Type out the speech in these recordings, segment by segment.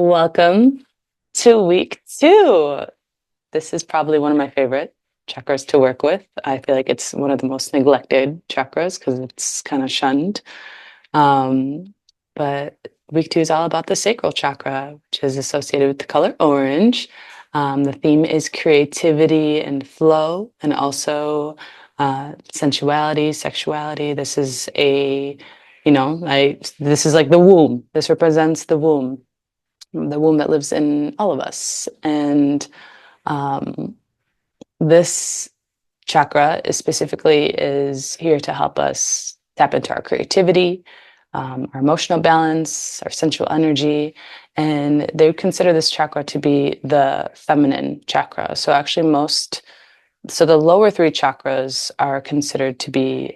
Welcome to week 2. This is probably one of my favorite chakras to work with. I feel like it's one of the most neglected chakras because it's kind of shunned. Um, but week 2 is all about the sacral chakra, which is associated with the color orange. The theme is creativity and flow, and also sensuality, sexuality. This is this is like the womb. This represents the womb that lives in all of us. And um, this chakra is specifically is here to help us tap into our creativity, our emotional balance, our sensual energy. And they would consider this chakra to be the feminine chakra. So the lower 3 chakras are considered to be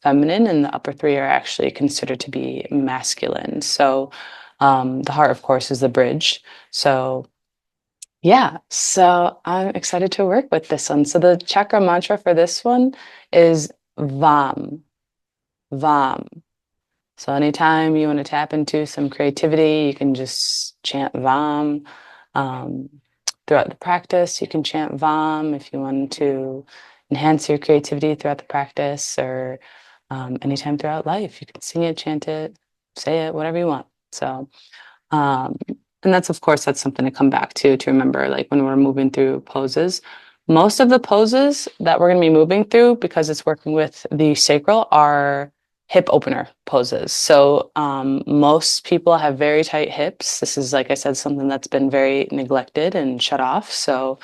feminine, and the upper 3 are actually considered to be masculine. So the heart, of course, is the bridge. So yeah, so I'm excited to work with this one. So the chakra mantra for this one is VAM, VAM. So anytime you want to tap into some creativity, you can just chant VAM. Um, Throughout the practice, you can chant VAM if you want to enhance your creativity throughout the practice, or anytime throughout life. You can sing it, chant it, say it, whatever you want. So um, and of course, that's something to come back to remember, like when we're moving through poses. Most of the poses that we're going to be moving through, because it's working with the sacral, are hip opener poses. So most people have very tight hips. This is, like I said, something that's been very neglected and shut off. So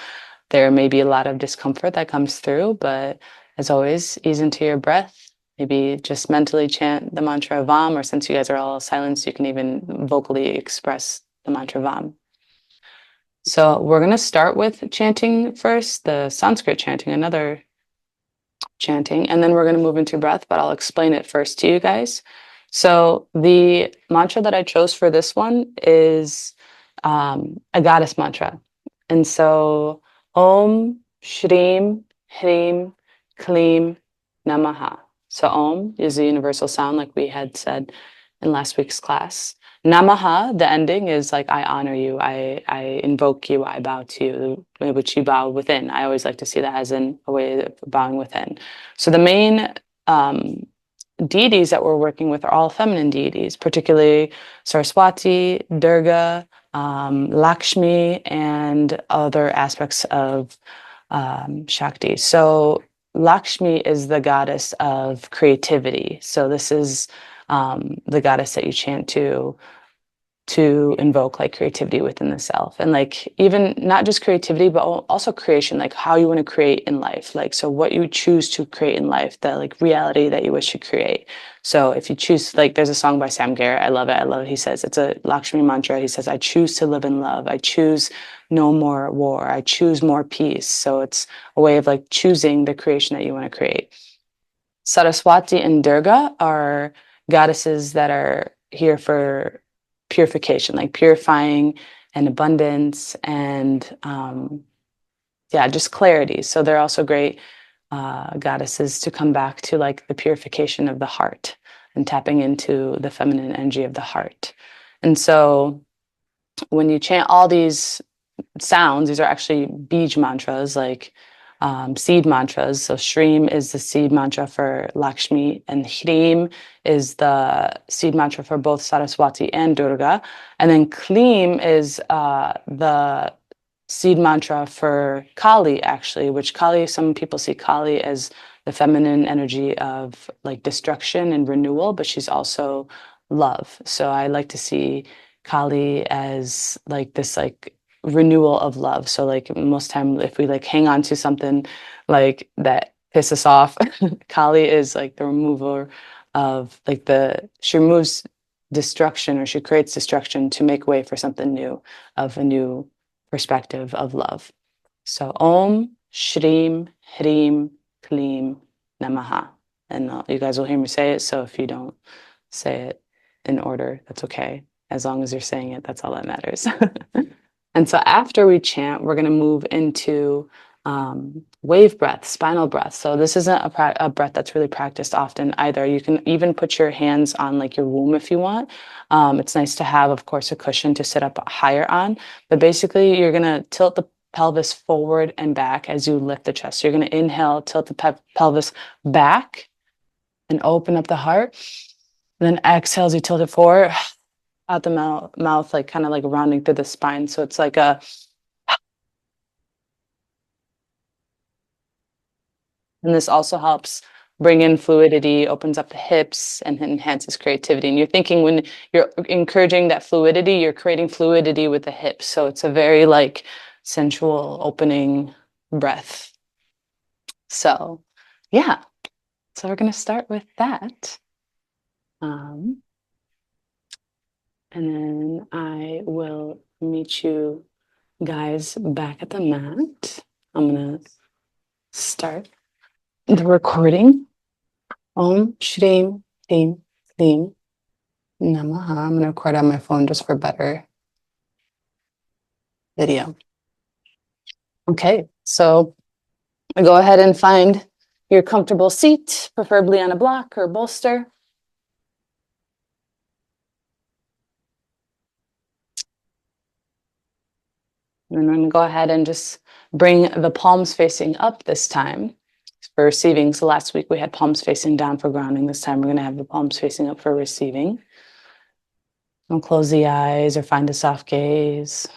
there may be a lot of discomfort that comes through, but as always, ease into your breath. Maybe just mentally chant the mantra Vam, or since you guys are all silenced, you can even vocally express the mantra Vam. So we're going to start with chanting first, the Sanskrit chanting, another chanting, and then we're going to move into breath, but I'll explain it first to you guys. So the mantra that I chose for this one is a goddess mantra. And so Om Shrim Hrim Klim Namaha. So Om is the universal sound, like we had said in last week's class. Namaha, the ending is like I honor you, I invoke you, I bow to you, which you bow within. I always like to see that as in a way of bowing within. So the main deities that we're working with are all feminine deities, particularly Saraswati, Durga, Lakshmi, and other aspects of Shakti. So Lakshmi is the goddess of creativity. So this is the goddess that you chant to invoke like creativity within the self, and like even not just creativity but also creation, like how you want to create in life, like so what you choose to create in life, the like reality that you wish to create. So if you choose, like there's a song by Sam Garrett, I love it, he says it's a Lakshmi mantra. He says, I choose to live in love, I choose no more war, I choose more peace. So it's a way of like choosing the creation that you want to create. Saraswati and Durga are goddesses that are here for purification, like purifying and abundance and yeah, just clarity. So they're also great goddesses to come back to like the purification of the heart and tapping into the feminine energy of the heart. And so when you chant all these sounds, these are actually bij mantras, like seed mantras. So Shrim is the seed mantra for Lakshmi, and Hrim is the seed mantra for both Saraswati and Durga. And then Klim is the seed mantra for Kali, actually, which Kali, some people see Kali as the feminine energy of like destruction and renewal, but she's also love. So I like to see Kali as like this like renewal of love. So like most time if we like hang on to something like that piss us off, Kali is like the remover of like she removes destruction, or she creates destruction to make way for something new, of a new perspective of love. So Om Shrim Hrim Klim Namaha. And you guys will hear me say it. So if you don't say it in order, that's okay. As long as you're saying it, that's all that matters. And so after we chant, we're going to move into wave breath, spinal breath. So this isn't a breath that's really practiced often either. You can even put your hands on like your womb if you want. It's nice to have, of course, a cushion to sit up higher on. But basically, you're gonna tilt the pelvis forward and back as you lift the chest. So you're gonna inhale, tilt the pelvis back, and open up the heart. And then exhale as you tilt it forward out the mouth, like kind of like rounding through the spine. So it's like a, and this also helps bring in fluidity, opens up the hips, and enhances creativity. And you're thinking when you're encouraging that fluidity, you're creating fluidity with the hips. So it's a very like sensual opening breath. So yeah, so we're going to start with that. Um, and then I will meet you guys back at the mat. I'm going to start the recording. Om Shrim Hrim Hrim Namaha. I'm going to record on my phone just for better video. Okay, so go ahead and find your comfortable seat, preferably on a block or bolster. And then I'm going to go ahead and just bring the palms facing up this time for receiving. So last week we had palms facing down for grounding. This time we're going to have the palms facing up for receiving. Don't close the eyes or find a soft gaze.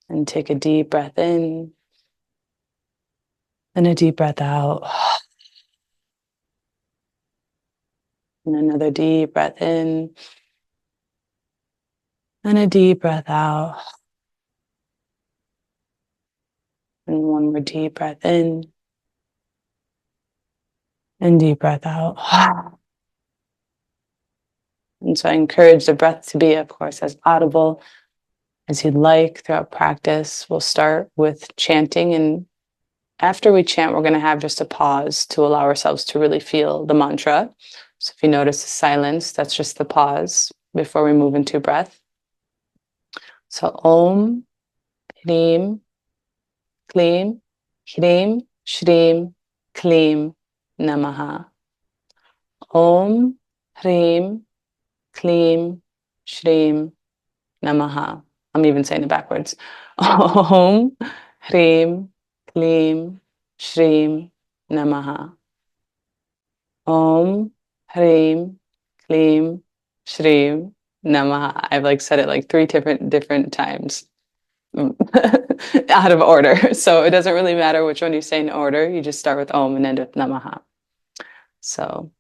And take a deep breath in and a deep breath out. And another deep breath in and a deep breath out. And one more deep breath in and deep breath out. And so I encourage the breath to be, of course, as audible as you'd like throughout practice. We'll start with chanting. And after we chant, we're going to have just a pause to allow ourselves to really feel the mantra. So if you notice the silence, that's just the pause before we move into breath. So Om, Hrim, Klim, Hrim, Shrim, Klim, Namaha. Om, Hrim, Klim, Shrim, Namaha. I'm even saying it backwards. Om, Hrim, Klim, Shrim, Namaha. Om, Hrim, Klim, Shrim, Namaha. I've like said it like three different times. Out of order. So it doesn't really matter which one you say in order. You just start with Om and end with Namaha. So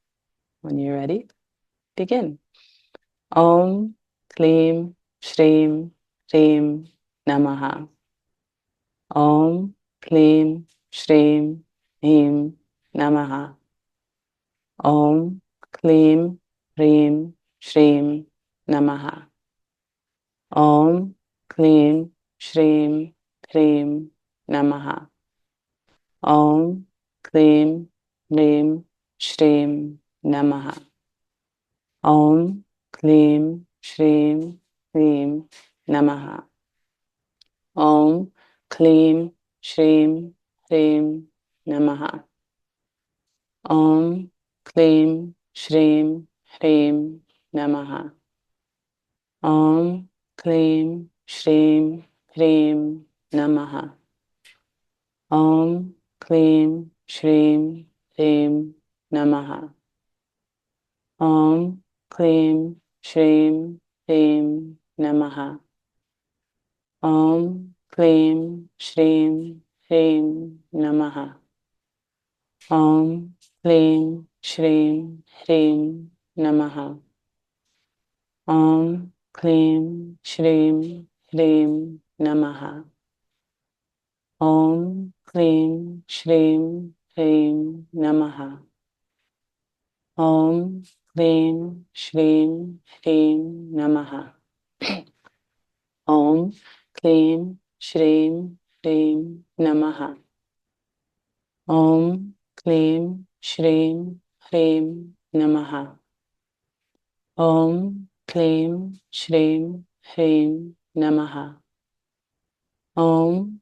when you're ready, begin. Om, Klim, Shrim, Hrim, Namaha. Om, Klim, Shrim, Hrim, Namaha. Om, Klim, Hrim, Shrim, Namaha. Om, Klim, Shrim, Hrim, Namaha. Om, Klim, Hrim, Shrim, Namaha. Om, Klim, Shrim, Hrim, Namaha. Om, Klim, Shrim, Hrim, Namaha. Om, Klim, Shrim, Hrim, Namaha. Om, Klim, Shrim, Hrim, Namaha. Om, Klim, Shrim, Hrim, Namaha. Om, Klim, Shrim, Hrim, Namaha. Om, Klim, Shrim, Hrim, Namaha. Om, Klim, Shrim, Hrim, Namaha. Om, Klim, Shrim, Hrim, Namaha. Om, Klim, Shrim, Hrim, Namaha. Om, Klim, Shrim, Hrim, Namaha. Om, Klim, Shrim, Hrim, Namaha. Om, Klim, Shrim, Hrim, Namaha. Om, Klim, Shrim, Hrim, Namaha. Om,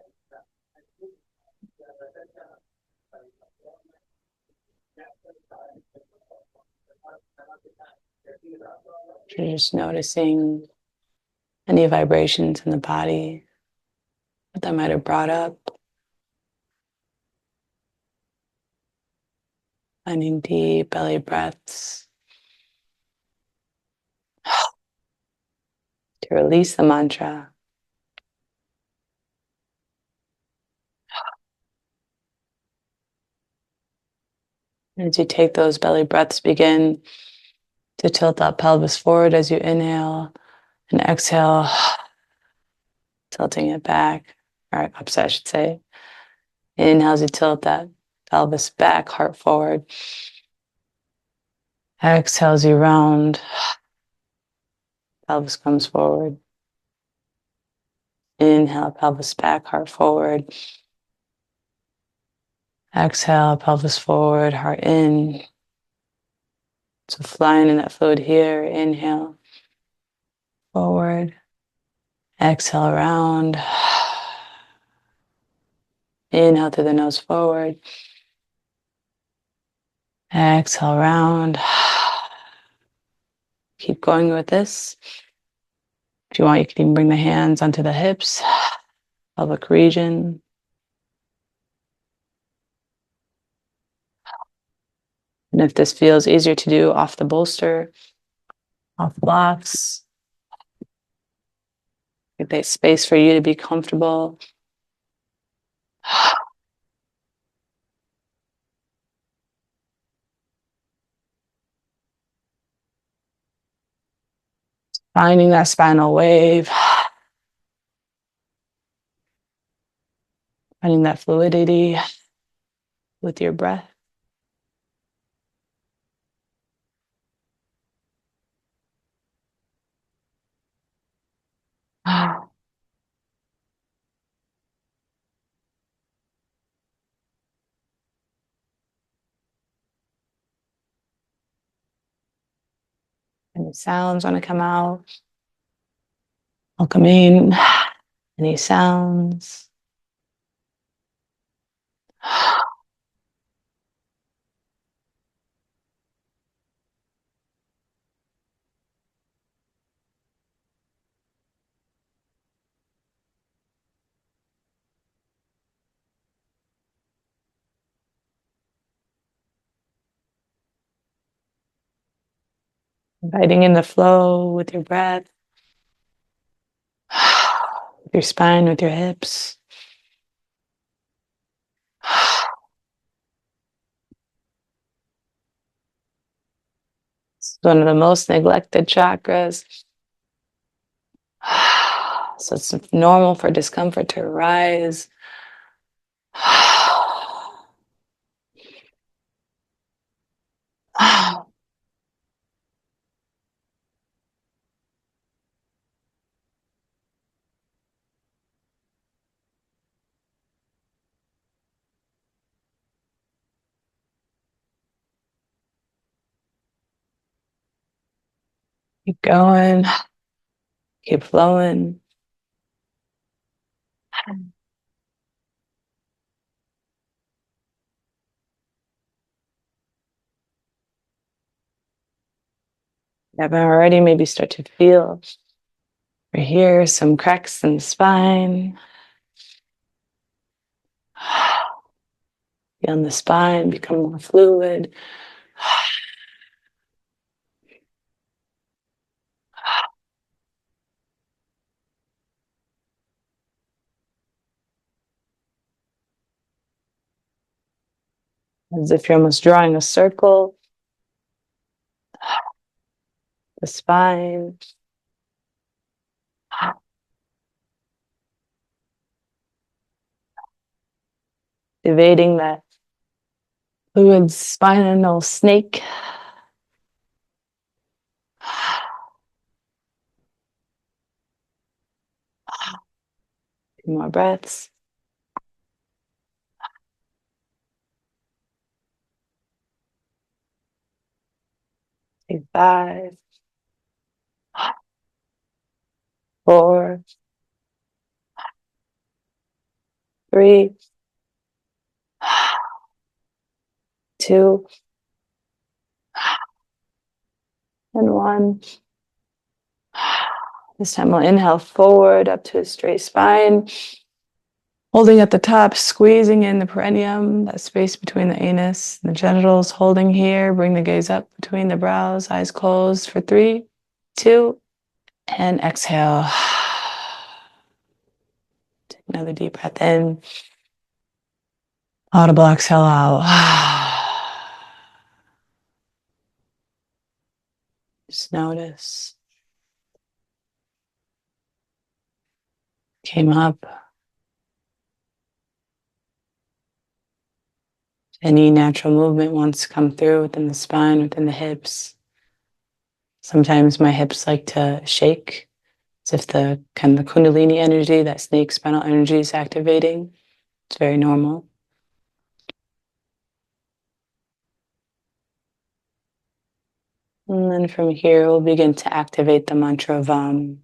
You're just noticing any vibrations in the body that might have brought up. Finding deep belly breaths to release the mantra. As you take those belly breaths, begin to tilt that pelvis forward as you inhale and exhale, tilting it back, or upside, I should say. Inhale as you tilt that pelvis back, heart forward. Exhale as you round, pelvis comes forward. Inhale, pelvis back, heart forward. Exhale, pelvis forward, heart in. So flying in that fluid here. Inhale, forward. Exhale, around. Inhale through the nose forward. Exhale, round. Keep going with this. If you want, you can even bring the hands onto the hips, pelvic region. And if this feels easier to do off the bolster, off the blocks, if there's space for you to be comfortable. Finding that spinal wave, finding that fluidity with your breath. Any sounds want to come out? Welcome in. Any sounds? Inviting in the flow with your breath, with your spine, with your hips. It's one of the most neglected chakras. So it's normal for discomfort to arise. Keep going. Keep flowing. If you haven't already, maybe start to feel or hear some cracks in the spine. Feel the spine become more fluid. As if you're almost drawing a circle. The spine. Evading that fluid spinal snake. Few more breaths. Take 5, 4, 3, 2, and 1. This time we'll inhale forward up to a straight spine. Holding at the top, squeezing in the perineum, that space between the anus and the genitals. Holding here, bring the gaze up between the brows, eyes closed for 3, 2, and exhale. Take another deep breath in. Audible exhale out. Just notice. Came up. Any natural movement wants to come through within the spine, within the hips. Sometimes my hips like to shake as if the kind of the Kundalini energy, that snake spinal energy is activating. It's very normal. And then from here, we'll begin to activate the mantra Vam.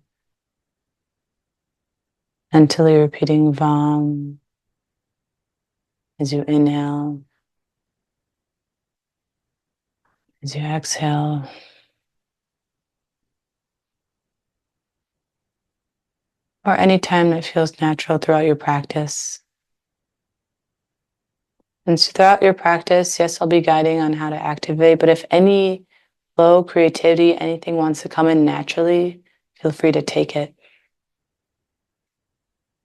Mentally repeating Vam as you inhale, as you exhale. Or any time that feels natural throughout your practice. And so throughout your practice, yes, I'll be guiding on how to activate, but if any flow, creativity, anything wants to come in naturally, feel free to take it.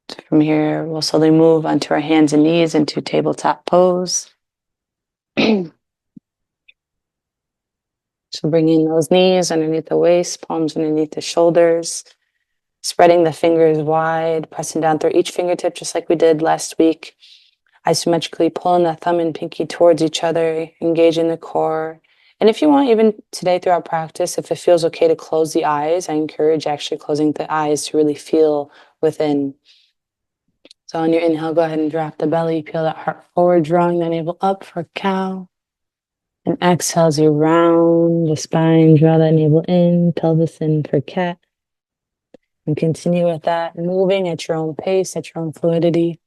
So from here, we'll slowly move onto our hands and knees into tabletop pose. So bringing those knees underneath the waist, palms underneath the shoulders, spreading the fingers wide, pressing down through each fingertip, just like we did last week. Isometrically pulling the thumb and pinky towards each other, engaging the core. And if you want, even today throughout practice, if it feels okay to close the eyes, I encourage actually closing the eyes to really feel within. So on your inhale, go ahead and drop the belly, peel that heart forward, drawing the navel up for cow. And exhale as you round the spine, draw that navel in, pelvis in for cat. And continue with that, moving at your own pace, at your own fluidity.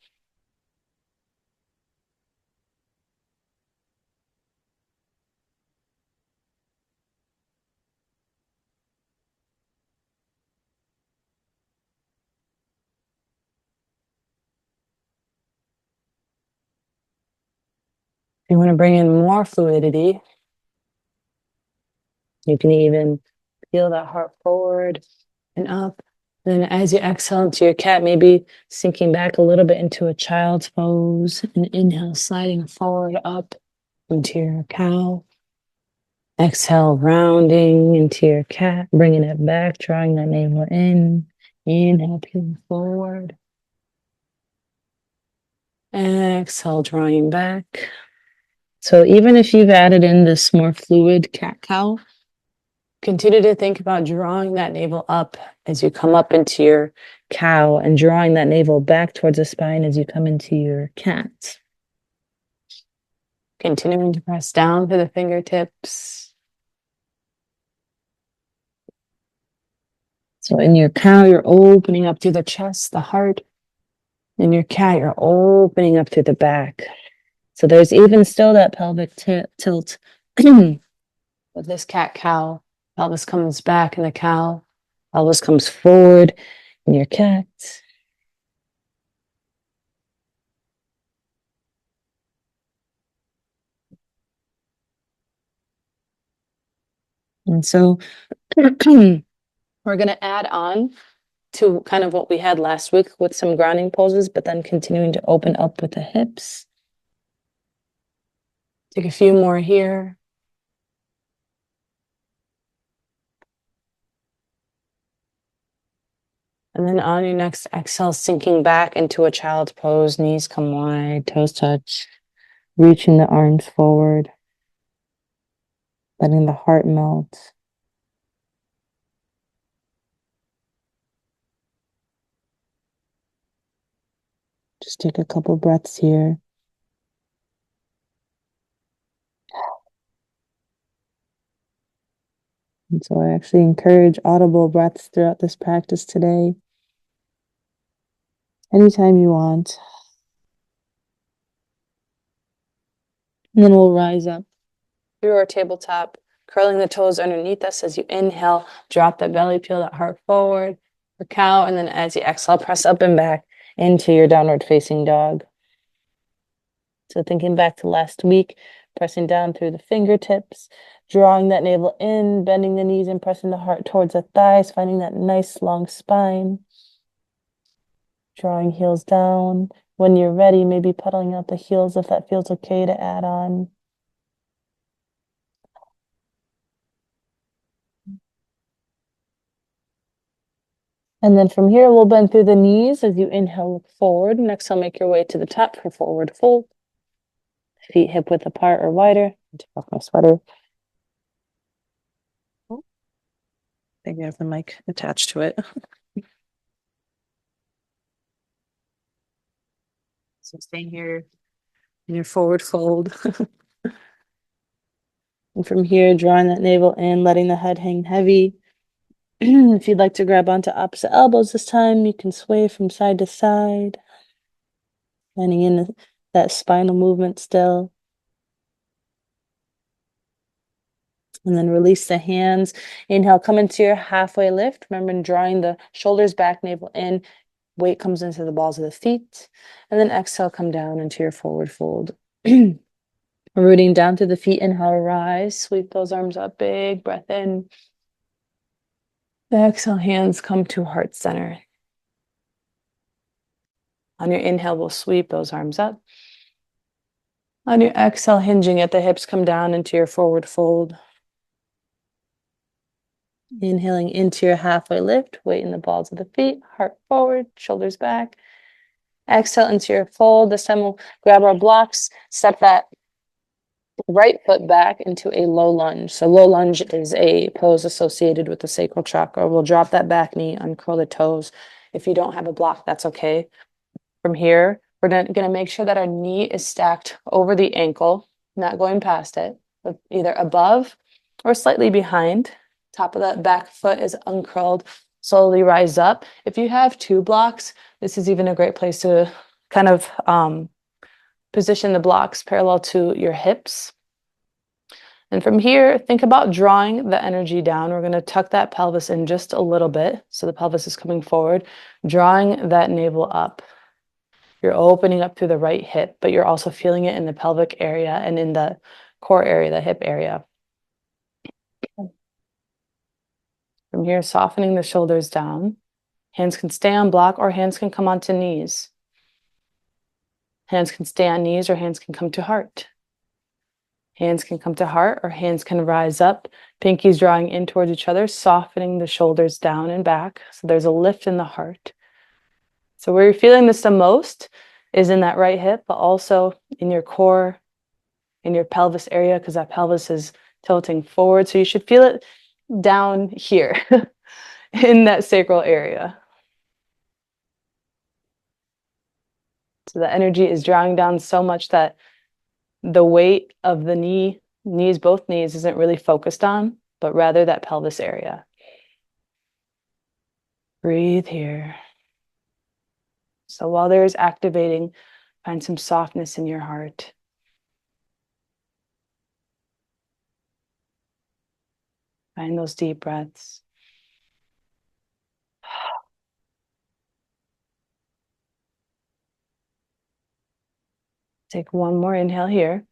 If you want to bring in more fluidity, you can even peel that heart forward and up. Then as you exhale into your cat, maybe sinking back a little bit into a child's pose. And inhale, sliding forward up into your cow. Exhale, rounding into your cat, bringing it back, drawing that navel in. Inhale, peeling forward. Exhale, drawing back. So even if you've added in this more fluid cat-cow, continue to think about drawing that navel up as you come up into your cow and drawing that navel back towards the spine as you come into your cat. Continuing to press down through the fingertips. So in your cow, you're opening up through the chest, the heart. In your cat, you're opening up through the back. So there's even still that pelvic tilt. With this cat-cow, pelvis comes back in the cow. Pelvis comes forward in your cat. And so we're going to add on to kind of what we had last week with some grounding poses, but then continuing to open up with the hips. Take a few more here. And then on your next exhale, sinking back into a child's pose, knees come wide, toes touch, reaching the arms forward, letting the heart melt. Just take a couple breaths here. And so I actually encourage audible breaths throughout this practice today. Anytime you want. And then we'll rise up through our tabletop, curling the toes underneath us as you inhale, drop that belly, peel that heart forward. or cow. And then as you exhale, press up and back into your downward facing dog. So thinking back to last week, pressing down through the fingertips, drawing that navel in, bending the knees and pressing the heart towards the thighs, finding that nice long spine. Drawing heels down. When you're ready, maybe puddling out the heels if that feels okay to add on. And then from here, we'll bend through the knees as you inhale, look forward. And exhale, make your way to the top for forward fold. Feet hip width apart or wider. Take off my sweater. I think I have the mic attached to it. So staying here in your forward fold. And from here, drawing that navel in, letting the head hang heavy. If you'd like to grab onto opposite elbows this time, you can sway from side to side. Finding in that spinal movement still. And then release the hands. Inhale, come into your halfway lift. Remember, drawing the shoulders back, navel in. Weight comes into the balls of the feet. And then exhale, come down into your forward fold. Rooting down through the feet. Inhale, rise. Sweep those arms up. Big breath in. Exhale, hands come to heart center. On your inhale, we'll sweep those arms up. On your exhale, hinging at the hips, come down into your forward fold. Inhaling into your halfway lift, weight in the balls of the feet, heart forward, shoulders back. Exhale into your fold. This time we'll grab our blocks, step that right foot back into a low lunge. So low lunge is a pose associated with the sacral chakra. We'll drop that back knee, uncurl the toes. If you don't have a block, that's okay. From here, we're going to make sure that our knee is stacked over the ankle, not going past it, but either above or slightly behind. Top of that back foot is uncurled. Slowly rise up. If you have two blocks, this is even a great place to kind of position the blocks parallel to your hips. And from here, think about drawing the energy down. We're going to tuck that pelvis in just a little bit. So the pelvis is coming forward, drawing that navel up. You're opening up through the right hip, but you're also feeling it in the pelvic area and in the core area, the hip area. From here, softening the shoulders down. Hands can stay on block or hands can come onto knees. Hands can stay on knees or hands can come to heart. Hands can come to heart or hands can rise up. Pinkies drawing in towards each other, softening the shoulders down and back. So there's a lift in the heart. So where you're feeling this the most is in that right hip, but also in your core, in your pelvis area, because that pelvis is tilting forward. So you should feel it down here in that sacral area. So the energy is drawing down so much that the weight of the knees, both knees, isn't really focused on, but rather that pelvis area. Breathe here. So while there is activating, find some softness in your heart. Find those deep breaths. Take one more inhale here.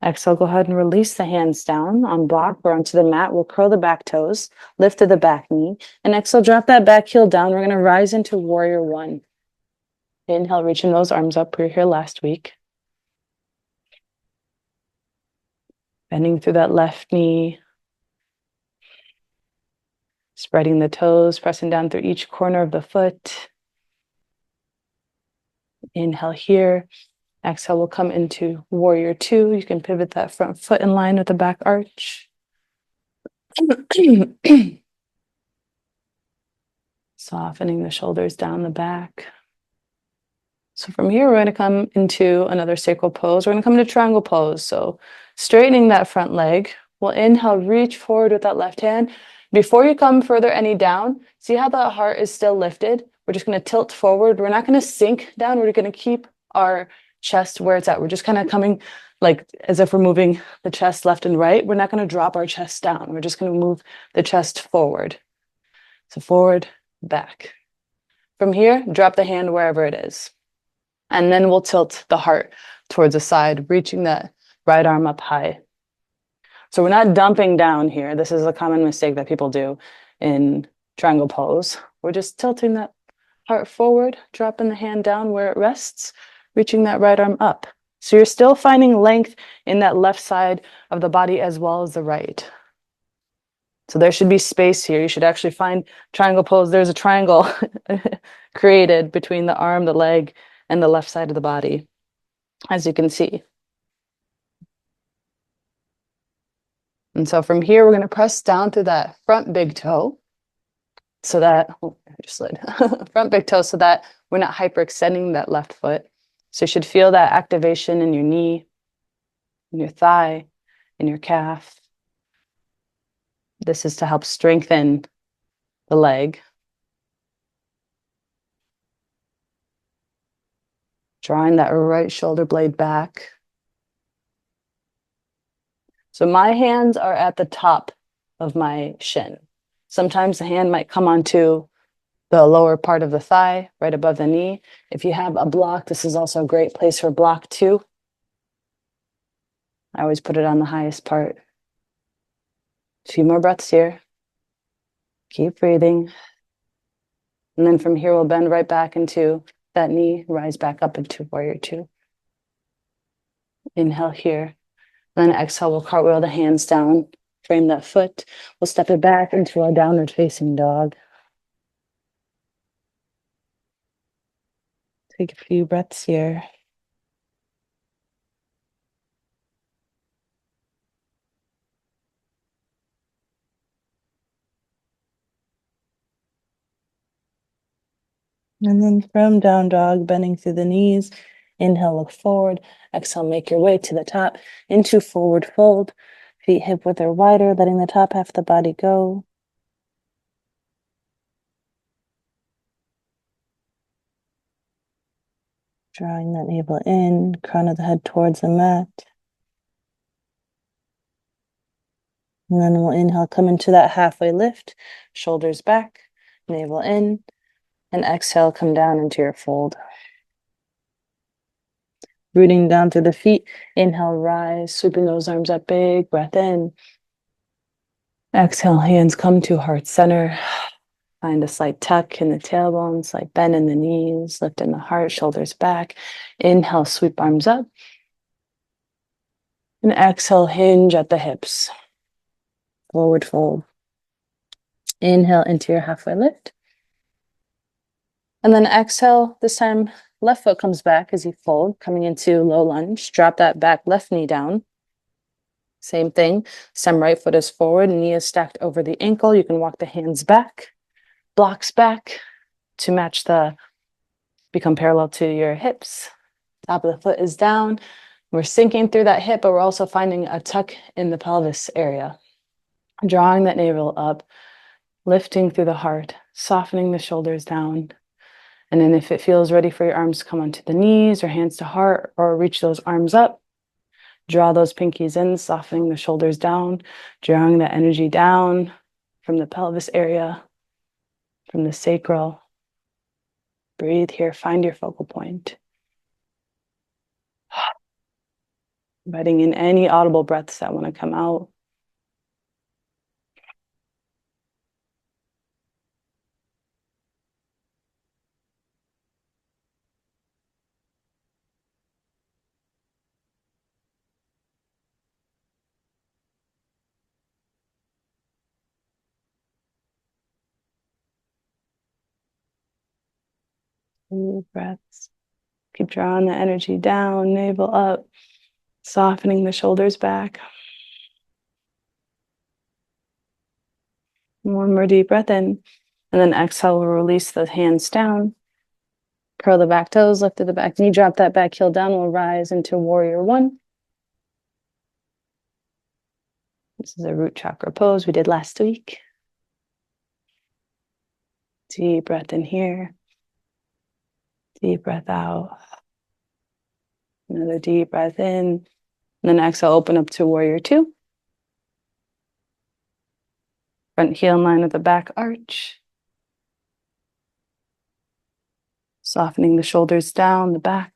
Exhale, go ahead and release the hands down on block or onto the mat. We'll curl the back toes, lift to the back knee, and exhale, drop that back heel down. We're going to rise into warrior one. Inhale, reaching those arms up. We were here last week. Bending through that left knee. Spreading the toes, pressing down through each corner of the foot. Inhale here. Exhale, we'll come into warrior two. You can pivot that front foot in line with the back arch. Softening the shoulders down the back. So from here, we're going to come into another sacral pose. We're going to come into triangle pose. So straightening that front leg. We'll inhale, reach forward with that left hand. Before you come further any down, see how the heart is still lifted? We're just going to tilt forward. We're not going to sink down. We're going to keep our chest where it's at. We're just kind of coming like as if we're moving the chest left and right. We're not going to drop our chest down. We're just going to move the chest forward. So forward, back. From here, drop the hand wherever it is. And then we'll tilt the heart towards the side, reaching that right arm up high. So we're not dumping down here. This is a common mistake that people do in triangle pose. We're just tilting that heart forward, dropping the hand down where it rests, reaching that right arm up. So you're still finding length in that left side of the body as well as the right. So there should be space here. You should actually find triangle pose. There's a triangle created between the arm, the leg, and the left side of the body, as you can see. And so from here, we're going to press down through that front big toe so that, oh, I just slid, front big toe so that we're not hyperextending that left foot. So you should feel that activation in your knee, in your thigh, in your calf. This is to help strengthen the leg. Drawing that right shoulder blade back. So my hands are at the top of my shin. Sometimes the hand might come onto the lower part of the thigh, right above the knee. If you have a block, this is also a great place for block too. I always put it on the highest part. A few more breaths here. Keep breathing. And then from here, we'll bend right back into that knee, rise back up into warrior two. Inhale here. Then exhale, we'll cartwheel the hands down, frame that foot. We'll step it back into our downward facing dog. Take a few breaths here. And then from down dog, bending through the knees. Inhale, look forward. Exhale, make your way to the top into forward fold. Feet hip width or wider, letting the top half of the body go. Drawing that navel in, crown of the head towards the mat. And then we'll inhale, come into that halfway lift, shoulders back, navel in, and exhale, come down into your fold. Rooting down through the feet, inhale, rise, sweeping those arms up, big breath in. Exhale, hands come to heart center. Find a slight tuck in the tailbone, slight bend in the knees, lift in the heart, shoulders back. Inhale, sweep arms up. And exhale, hinge at the hips. Forward fold. Inhale into your halfway lift. And then exhale, this time left foot comes back as you fold, coming into low lunge. Drop that back left knee down. Same thing, stem right foot is forward, knee is stacked over the ankle. You can walk the hands back, blocks back to match become parallel to your hips. Top of the foot is down. We're sinking through that hip, but we're also finding a tuck in the pelvis area. Drawing that navel up, lifting through the heart, softening the shoulders down. And then if it feels ready for your arms to come onto the knees or hands to heart or reach those arms up, draw those pinkies in, softening the shoulders down, drawing that energy down from the pelvis area, from the sacral. Breathe here, find your focal point. Inviting in any audible breaths that want to come out. Deep breaths. Keep drawing the energy down, navel up, softening the shoulders back. One more deep breath in, and then exhale, we'll release the hands down. Curl the back toes, lift the back knee, drop that back heel down. We'll rise into warrior one. This is a root chakra pose we did last week. Deep breath in here. Deep breath out. Another deep breath in. And then exhale, open up to warrior two. Front heel in line with the back arch. Softening the shoulders down, the back.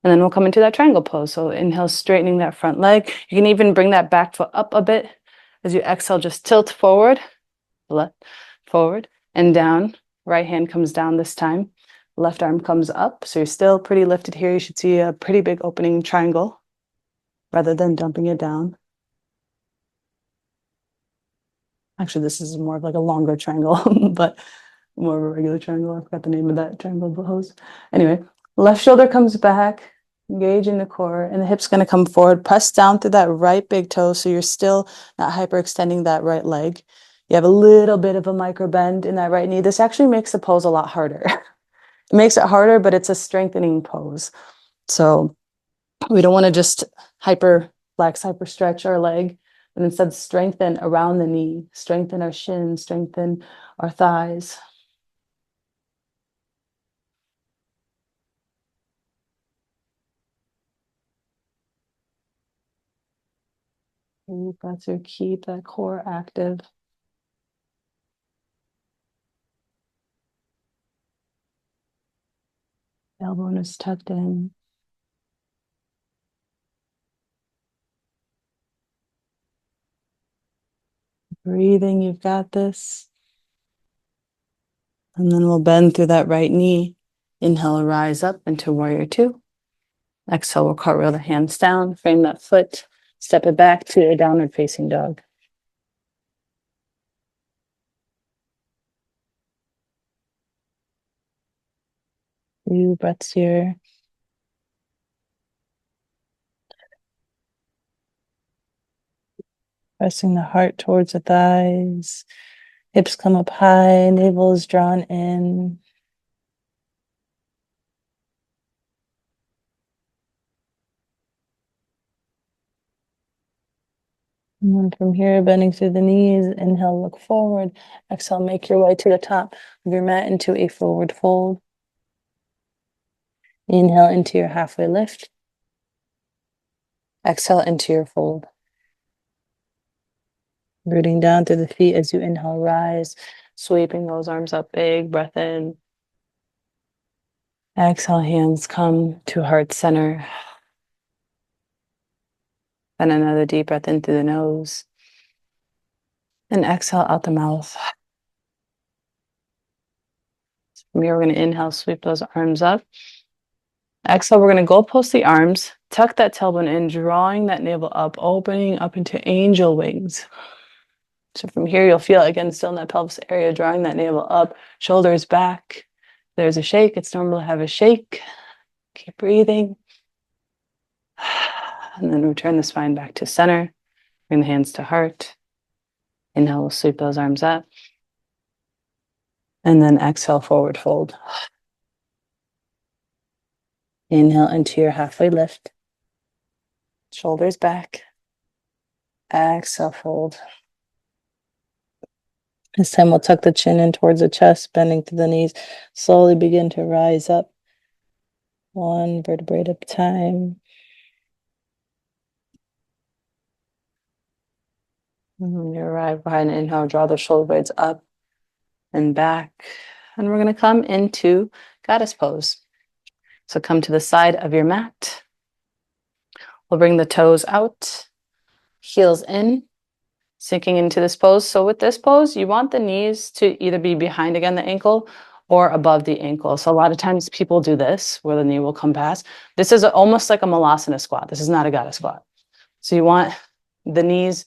And then we'll come into that triangle pose. So inhale, straightening that front leg. You can even bring that back foot up a bit. As you exhale, just tilt forward, left, forward, and down. Right hand comes down this time. Left arm comes up. So you're still pretty lifted here. You should see a pretty big opening triangle rather than dumping it down. Actually, this is more of like a longer triangle, but more of a regular triangle. I forgot the name of that triangle pose. Anyway, left shoulder comes back, engaging the core, and the hip's going to come forward. Press down through that right big toe so you're still not hyperextending that right leg. You have a little bit of a micro bend in that right knee. This actually makes the pose a lot harder. It makes it harder, but it's a strengthening pose. So we don't want to just hyper flex, hyper stretch our leg, but instead strengthen around the knee, strengthen our shins, strengthen our thighs. That's your keep that core active. Tailbone is tucked in. Breathing, you've got this. And then we'll bend through that right knee. Inhale, rise up into warrior two. Exhale, we'll cartwheel the hands down, frame that foot, step it back to a downward facing dog. Few breaths here. Pressing the heart towards the thighs. Hips come up high, navel is drawn in. And then from here, bending through the knees, inhale, look forward. Exhale, make your way to the top of your mat into a forward fold. Inhale into your halfway lift. Exhale into your fold. Rooting down through the feet as you inhale, rise. Sweeping those arms up big, breath in. Exhale, hands come to heart center. And another deep breath in through the nose. And exhale out the mouth. From here, we're going to inhale, sweep those arms up. Exhale, we're going to go post the arms, tuck that tailbone in, drawing that navel up, opening up into angel wings. So from here, you'll feel, again, still in that pelvis area, drawing that navel up, shoulders back. There's a shake. It's normal to have a shake. Keep breathing. And then return the spine back to center. Bring the hands to heart. Inhale, we'll sweep those arms up. And then exhale, forward fold. Inhale into your halfway lift. Shoulders back. Exhale, fold. This time we'll tuck the chin in towards the chest, bending through the knees. Slowly begin to rise up. One vertebrae at a time. And you arrive behind, inhale, draw the shoulder blades up and back. And we're going to come into goddess pose. So come to the side of your mat. We'll bring the toes out, heels in, sinking into this pose. So with this pose, you want the knees to either be behind, again, the ankle or above the ankle. So a lot of times people do this where the knee will come past. This is almost like a malasana squat. This is not a goddess squat. So you want the knees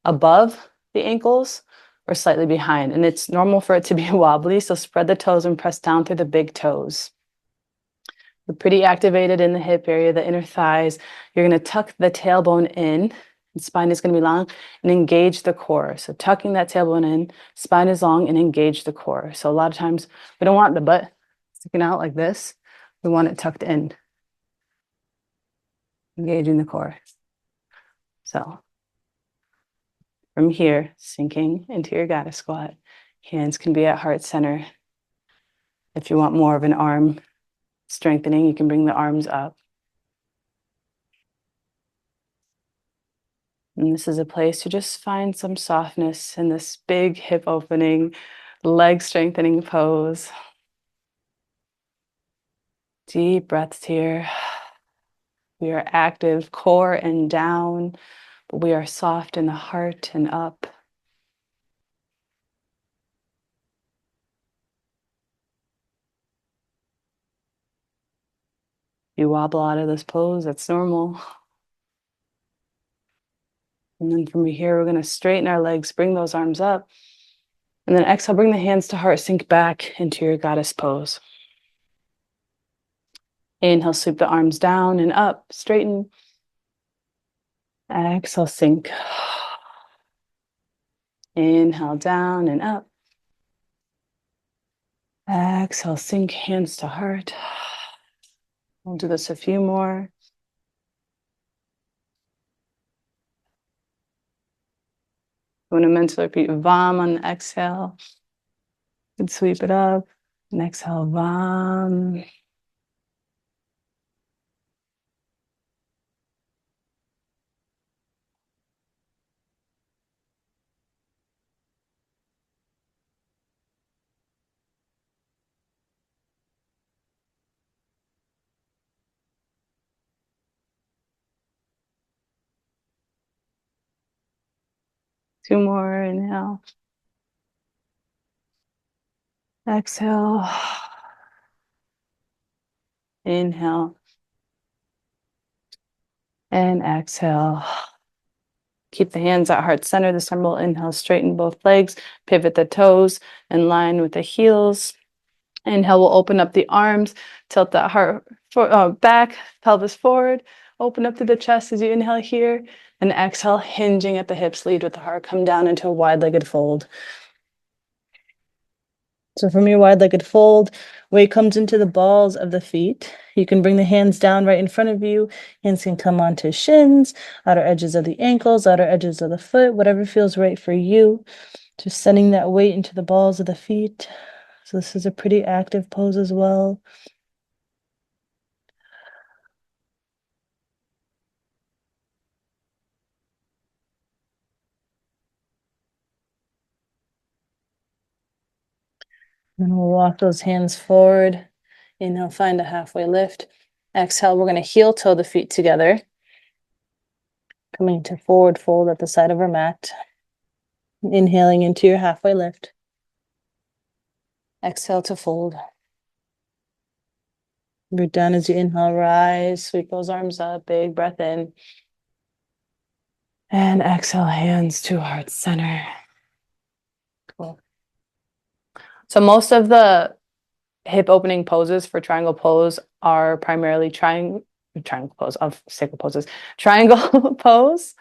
above the ankles or slightly behind. And it's normal for it to be wobbly. So spread the toes and press down through the big toes. We're pretty activated in the hip area, the inner thighs. You're going to tuck the tailbone in. The spine is going to be long and engage the core. So tucking that tailbone in, spine is long and engage the core. So a lot of times we don't want the butt sticking out like this. We want it tucked in, engaging the core. So from here, sinking into your goddess squat. Hands can be at heart center. If you want more of an arm strengthening, you can bring the arms up. And this is a place to just find some softness in this big hip opening. leg strengthening pose. Deep breaths here. We are active, core and down, but we are soft in the heart and up. You wobble out of this pose, that's normal. And then from here, we're going to straighten our legs, bring those arms up. And then exhale, bring the hands to heart, sink back into your goddess pose. Inhale, sweep the arms down and up, straighten. Exhale, sink. Inhale, down and up. Exhale, sink, hands to heart. We'll do this a few more. I'm going to mentally repeat Vam on the exhale. And sweep it up. And exhale, Vam. Two more, inhale. Exhale. Inhale. And exhale. Keep the hands at heart center. This time we'll inhale, straighten both legs, pivot the toes in line with the heels. Inhale, we'll open up the arms, tilt that heart back, pelvis forward, open up to the chest as you inhale here, and exhale, hinging at the hips, lead with the heart, come down into a wide-legged fold. So from your wide-legged fold, weight comes into the balls of the feet. You can bring the hands down right in front of you. Hands can come onto shins, outer edges of the ankles, outer edges of the foot, whatever feels right for you. Just sending that weight into the balls of the feet. So this is a pretty active pose as well. And we'll walk those hands forward. Inhale, find a halfway lift. Exhale, we're going to heel toe the feet together. Coming to forward fold at the side of our mat. Inhaling into your halfway lift. Exhale to fold. You're done as you inhale, rise, sweep those arms up, big breath in. And exhale, hands to heart center. Cool. So most of the hip opening poses for triangle pose are primarily triangle pose of sacral poses, triangle pose,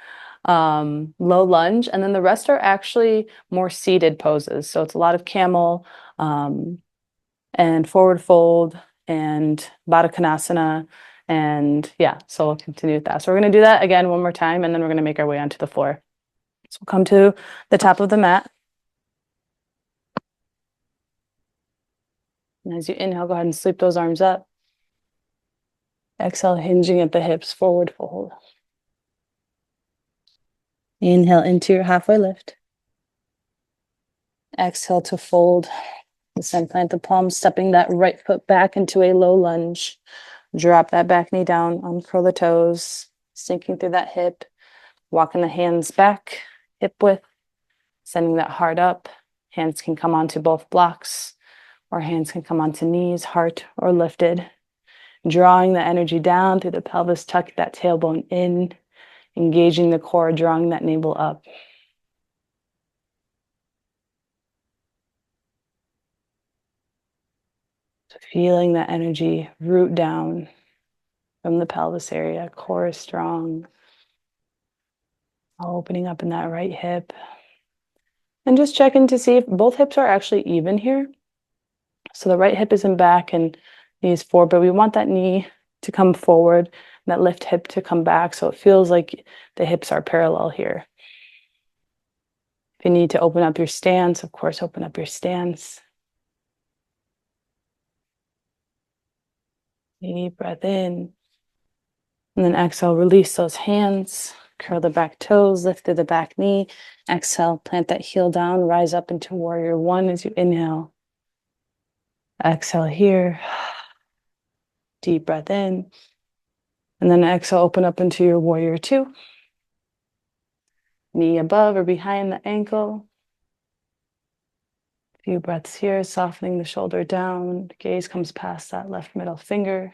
low lunge, and then the rest are actually more seated poses. So it's a lot of camel, and forward fold and Baddha Konasana. And yeah, so we'll continue with that. So we're going to do that again one more time, and then we're going to make our way onto the floor. So we'll come to the top of the mat. And as you inhale, go ahead and sweep those arms up. Exhale, hinging at the hips, forward fold. Inhale into your halfway lift. Exhale to fold. Descend, plant the palms, stepping that right foot back into a low lunge. Drop that back knee down, uncurl the toes, sinking through that hip, walking the hands back, hip width, sending that heart up. Hands can come onto both blocks, or hands can come onto knees, heart, or lifted. Drawing the energy down through the pelvis, tuck that tailbone in, engaging the core, drawing that navel up. So feeling that energy root down from the pelvis area, core is strong. Opening up in that right hip. And just checking to see if both hips are actually even here. So the right hip is in back and knees forward, but we want that knee to come forward and that left hip to come back. So it feels like the hips are parallel here. If you need to open up your stance, of course, open up your stance. Deep breath in. And then exhale, release those hands. Curl the back toes, lift through the back knee. Exhale, plant that heel down, rise up into warrior one as you inhale. Exhale here. Deep breath in. And then exhale, open up into your warrior two. Knee above or behind the ankle. A few breaths here, softening the shoulder down. Gaze comes past that left middle finger.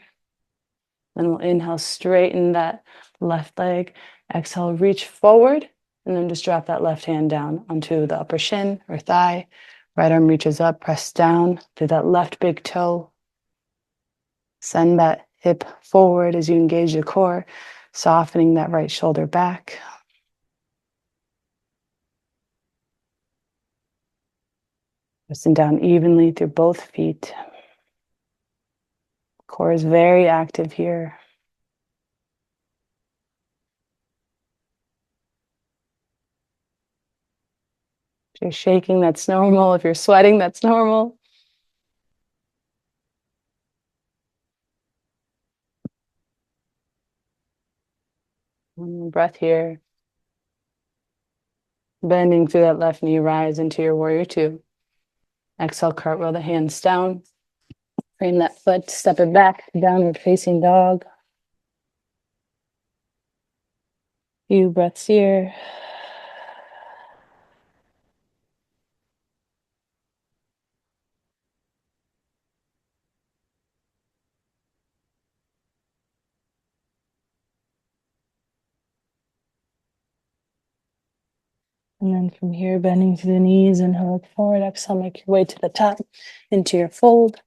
Then we'll inhale, straighten that left leg. Exhale, reach forward. And then just drop that left hand down onto the upper shin or thigh. Right arm reaches up, press down through that left big toe. Send that hip forward as you engage the core, softening that right shoulder back. Pressing down evenly through both feet. Core is very active here. If you're shaking, that's normal. If you're sweating, that's normal. One more breath here. Bending through that left knee, rise into your warrior two. Exhale, cartwheel the hands down. Frame that foot, step it back, downward facing dog. Few breaths here. And then from here, bending through the knees, inhale, look forward, exhale, make your way to the top, into your fold.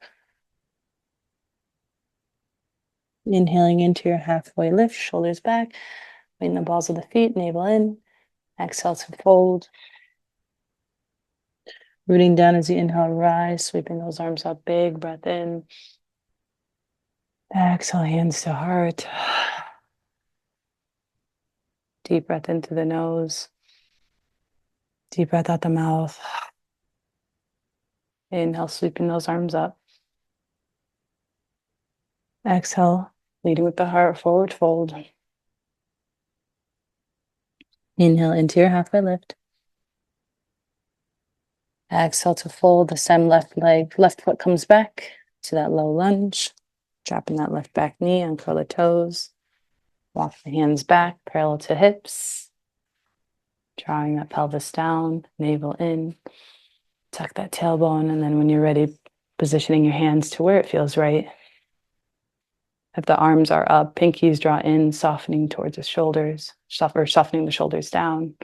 Inhaling into your halfway lift, shoulders back, weighting the balls of the feet, navel in. Exhale to fold. Rooting down as you inhale, rise, sweeping those arms up, big breath in. Exhale, hands to heart. Deep breath into the nose. Deep breath out the mouth. Inhale, sweeping those arms up. Exhale, leading with the heart, forward fold. Inhale into your halfway lift. Exhale to fold the same left leg, left foot comes back to that low lunge. Dropping that left back knee, uncurl the toes. Walk the hands back, parallel to hips. Drawing that pelvis down, navel in. Tuck that tailbone, and then when you're ready, positioning your hands to where it feels right. If the arms are up, pinkies draw in, softening towards the shoulders, or softening the shoulders down.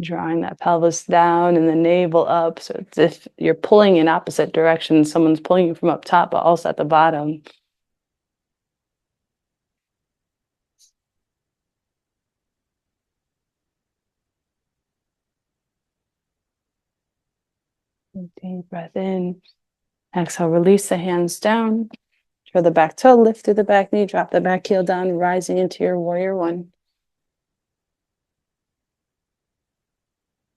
Drawing that pelvis down and the navel up. So it's if you're pulling in opposite directions, someone's pulling you from up top, but also at the bottom. Deep breath in. Exhale, release the hands down. Draw the back toe, lift through the back knee, drop the back heel down, rising into your warrior one.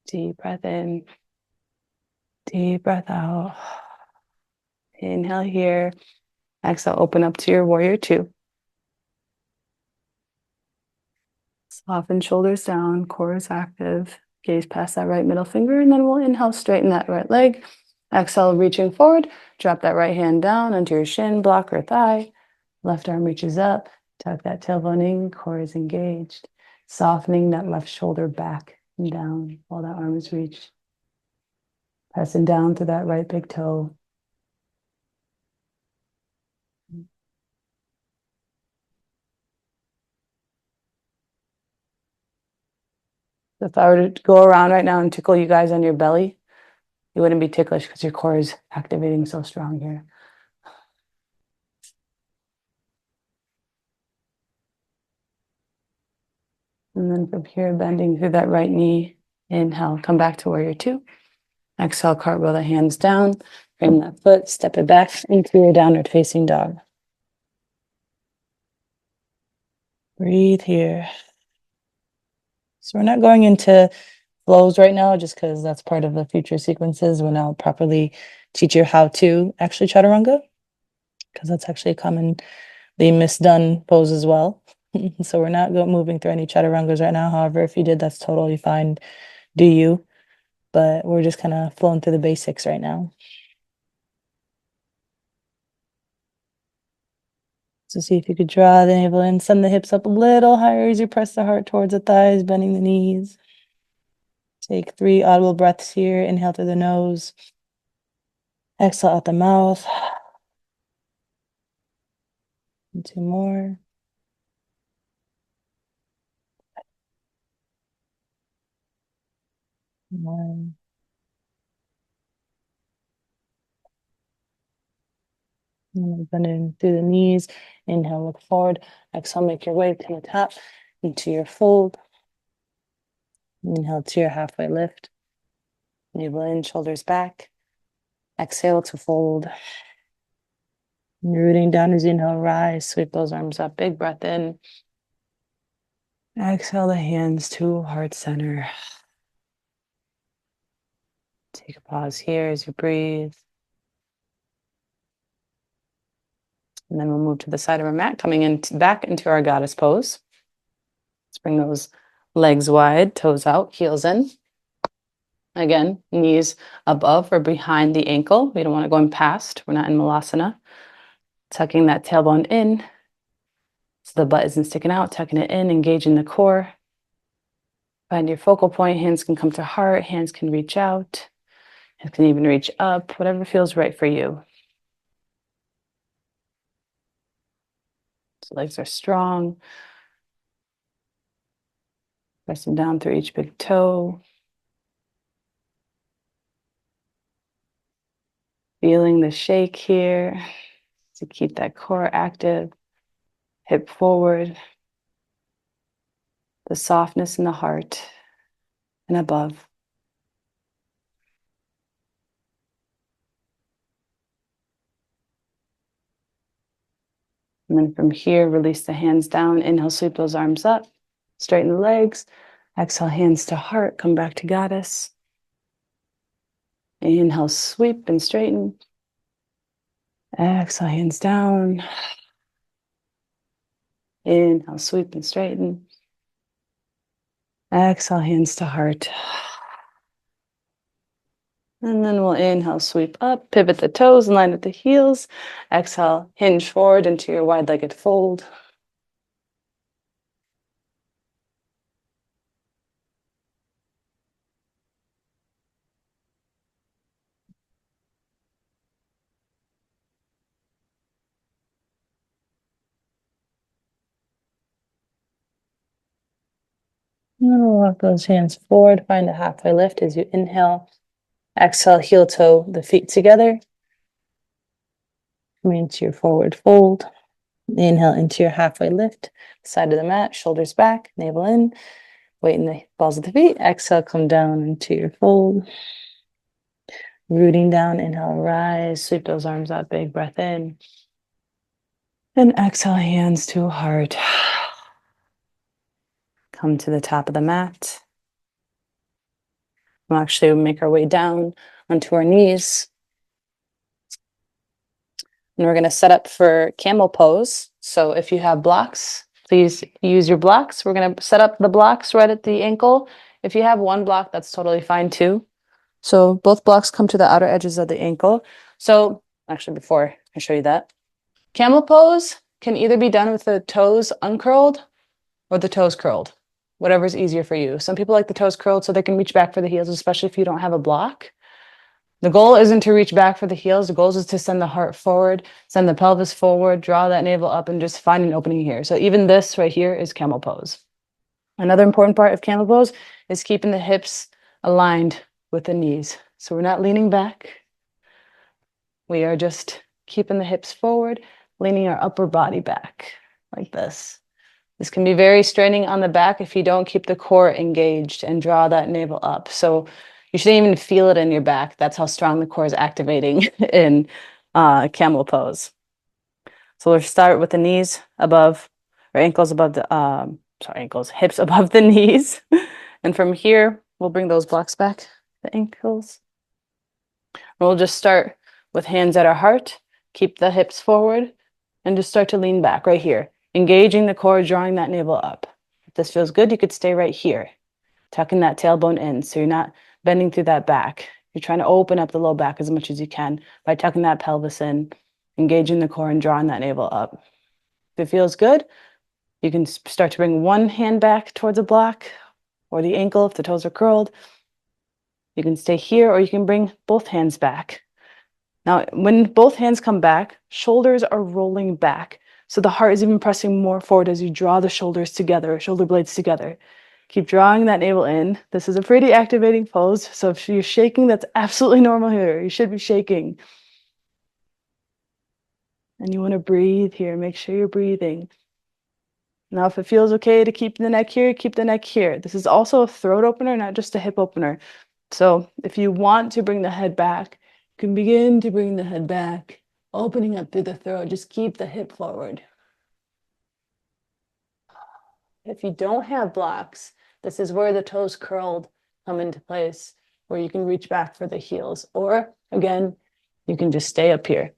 Deep breath in. Deep breath out. Inhale here. Exhale, open up to your warrior two. Soften shoulders down, core is active. Gaze past that right middle finger, and then we'll inhale, straighten that right leg. Exhale, reaching forward. Drop that right hand down onto your shin, block or thigh. Left arm reaches up. Tuck that tailbone in, core is engaged. Softening that left shoulder back and down while that arm is reached. Pressing down to that right big toe. If I were to go around right now and tickle you guys on your belly, you wouldn't be ticklish because your core is activating so strong here. And then from here, bending through that right knee. Inhale, come back to warrior two. Exhale, cartwheel the hands down. Frame that foot, step it back into your downward facing dog. Breathe here. So we're not going into flows right now, just because that's part of the future sequences when I'll properly teach you how to actually chaturanga, because that's actually a commonly misdone pose as well. So we're not moving through any chaturangas right now. However, if you did, that's totally fine. Do you? But we're just kind of flowing through the basics right now. So see if you could draw the navel in, send the hips up a little higher as you press the heart towards the thighs, bending the knees. Take 3 audible breaths here. Inhale through the nose. Exhale out the mouth. And 2 more. One. And bend in through the knees. Inhale, look forward. Exhale, make your way to the top into your fold. Inhale to your halfway lift. Navel in, shoulders back. Exhale to fold. Rooting down as you inhale, rise. Sweep those arms up. Big breath in. Exhale the hands to heart center. Take a pause here as you breathe. And then we'll move to the side of our mat, coming in back into our goddess pose. Let's bring those legs wide, toes out, heels in. Again, knees above or behind the ankle. We don't want to go in past. We're not in malasana. Tucking that tailbone in so the butt isn't sticking out, tucking it in, engaging the core. Find your focal point. Hands can come to heart. Hands can reach out. Hands can even reach up, whatever feels right for you. So legs are strong. Pressing down through each big toe. Feeling the shake here to keep that core active. Hip forward. The softness in the heart and above. And then from here, release the hands down. Inhale, sweep those arms up. Straighten the legs. Exhale, hands to heart. Come back to goddess. Inhale, sweep and straighten. Exhale, hands down. Inhale, sweep and straighten. Exhale, hands to heart. And then we'll inhale, sweep up, pivot the toes, line with the heels. Exhale, hinge forward into your wide-legged fold. And then we'll walk those hands forward, find a halfway lift as you inhale. Exhale, heel toe the feet together. Come into your forward fold. Inhale into your halfway lift. Side of the mat, shoulders back, navel in. Weight in the balls of the feet. Exhale, come down into your fold. Rooting down, inhale, rise. Sweep those arms up, big breath in. And exhale, hands to heart. Come to the top of the mat. We'll actually make our way down onto our knees. And we're going to set up for camel pose. So if you have blocks, please use your blocks. We're going to set up the blocks right at the ankle. If you have one block, that's totally fine too. So both blocks come to the outer edges of the ankle. So actually, before I show you that, camel pose can either be done with the toes uncurled or the toes curled, whatever's easier for you. Some people like the toes curled so they can reach back for the heels, especially if you don't have a block. The goal isn't to reach back for the heels. The goal is to send the heart forward, send the pelvis forward, draw that navel up, and just find an opening here. So even this right here is camel pose. Another important part of camel pose is keeping the hips aligned with the knees. So we're not leaning back. We are just keeping the hips forward, leaning our upper body back like this. This can be very straining on the back if you don't keep the core engaged and draw that navel up. So you shouldn't even feel it in your back. That's how strong the core is activating in camel pose. So we'll start with the knees above, or ankles above the, hips above the knees. And from here, We'll bring those blocks back, the ankles. We'll just start with hands at our heart. Keep the hips forward and just start to lean back right here. Engaging the core, drawing that navel up. If this feels good, you could stay right here. Tucking that tailbone in so you're not bending through that back. You're trying to open up the low back as much as you can by tucking that pelvis in, engaging the core and drawing that navel up. If it feels good, you can start to bring one hand back towards a block or the ankle if the toes are curled. You can stay here or you can bring both hands back. Now, when both hands come back, shoulders are rolling back. So the heart is even pressing more forward as you draw the shoulders together, shoulder blades together. Keep drawing that navel in. This is a pretty activating pose. So if you're shaking, that's absolutely normal here. You should be shaking. And you want to breathe here. Make sure you're breathing. Now, if it feels okay to keep the neck here, keep the neck here. This is also a throat opener, not just a hip opener. So if you want to bring the head back, you can begin to bring the head back, opening up through the throat. Just keep the hip forward. If you don't have blocks, this is where the toes curled come into place, where you can reach back for the heels. Or again, you can just stay up here.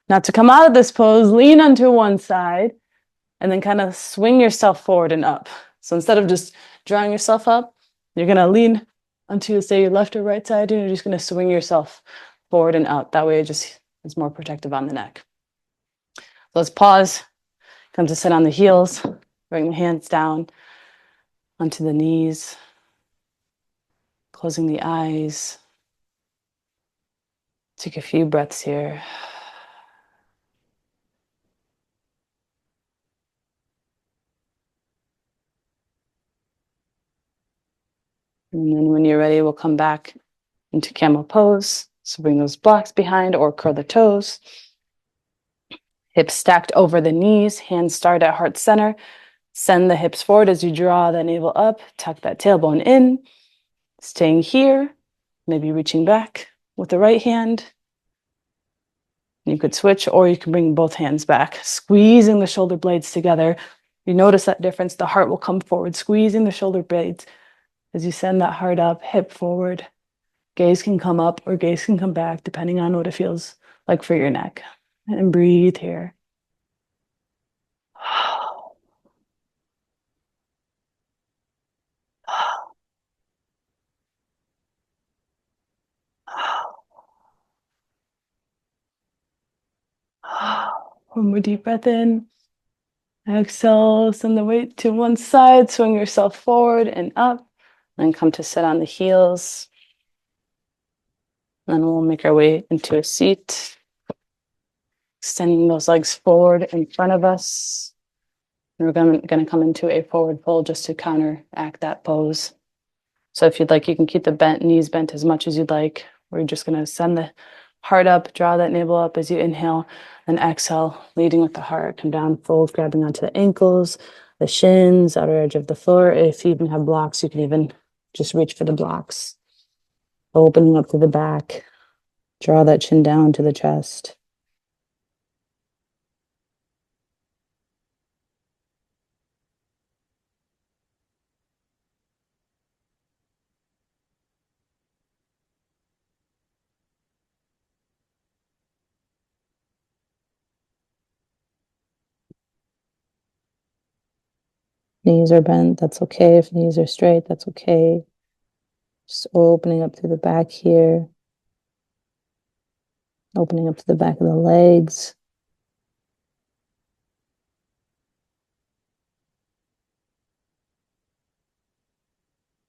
Now to come out of this pose, lean onto one side and then kind of swing yourself forward and up. So instead of just drawing yourself up, you're going to lean onto, say, your left or right side, and you're just going to swing yourself forward and out. That way it just is more protective on the neck. So let's pause, come to sit on the heels, bring the hands down onto the knees, closing the eyes. Take a few breaths here. And then when you're ready, we'll come back into camel pose. So bring those blocks behind or curl the toes. Hips stacked over the knees, hands start at heart center. Send the hips forward as you draw the navel up, tuck that tailbone in. Staying here, maybe reaching back with the right hand. You could switch or you can bring both hands back, squeezing the shoulder blades together. You notice that difference, the heart will come forward, squeezing the shoulder blades as you send that heart up, hip forward. Gaze can come up or gaze can come back, depending on what it feels like for your neck. And breathe here. One more deep breath in. Exhale, send the weight to one side, swing yourself forward and up, then come to sit on the heels. Then we'll make our way into a seat, extending those legs forward in front of us. And we're going to come into a forward fold just to counteract that pose. So if you'd like, you can keep the knees bent as much as you'd like. We're just going to send the heart up, draw that navel up as you inhale, then exhale, leading with the heart. Come down, fold, grabbing onto the ankles, the shins, outer edge of the floor. If you even have blocks, you can even just reach for the blocks. Opening up to the back, draw that chin down to the chest. Knees are bent, that's okay. If knees are straight, that's okay. Just opening up through the back here. Opening up to the back of the legs.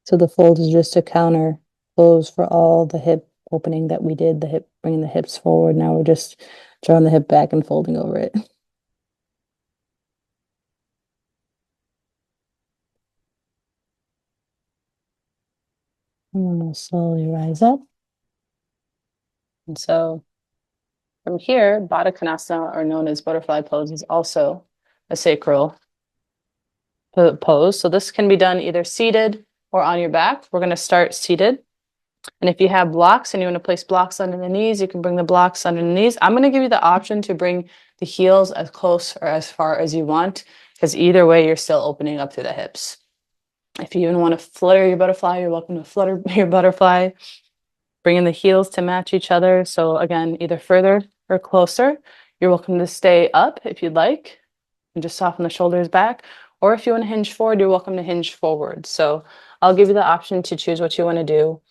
So the fold is just a counter close for all the hip opening that we did, the hip, bringing the hips forward. Now we're just drawing the hip back and folding over it. And then we'll slowly rise up. And so from here, Baddha Konasana, or known as butterfly pose, is also a sacral pose. So this can be done either seated or on your back. We're going to start seated. And if you have blocks and you want to place blocks under the knees, you can bring the blocks under the knees. I'm going to give you the option to bring the heels as close or as far as you want, because either way, you're still opening up through the hips. If you even want to flutter your butterfly, you're welcome to flutter your butterfly. Bringing the heels to match each other. So again, either further or closer. You're welcome to stay up if you'd like and just soften the shoulders back. Or if you want to hinge forward, you're welcome to hinge forward. So I'll give you the option to choose what you want to do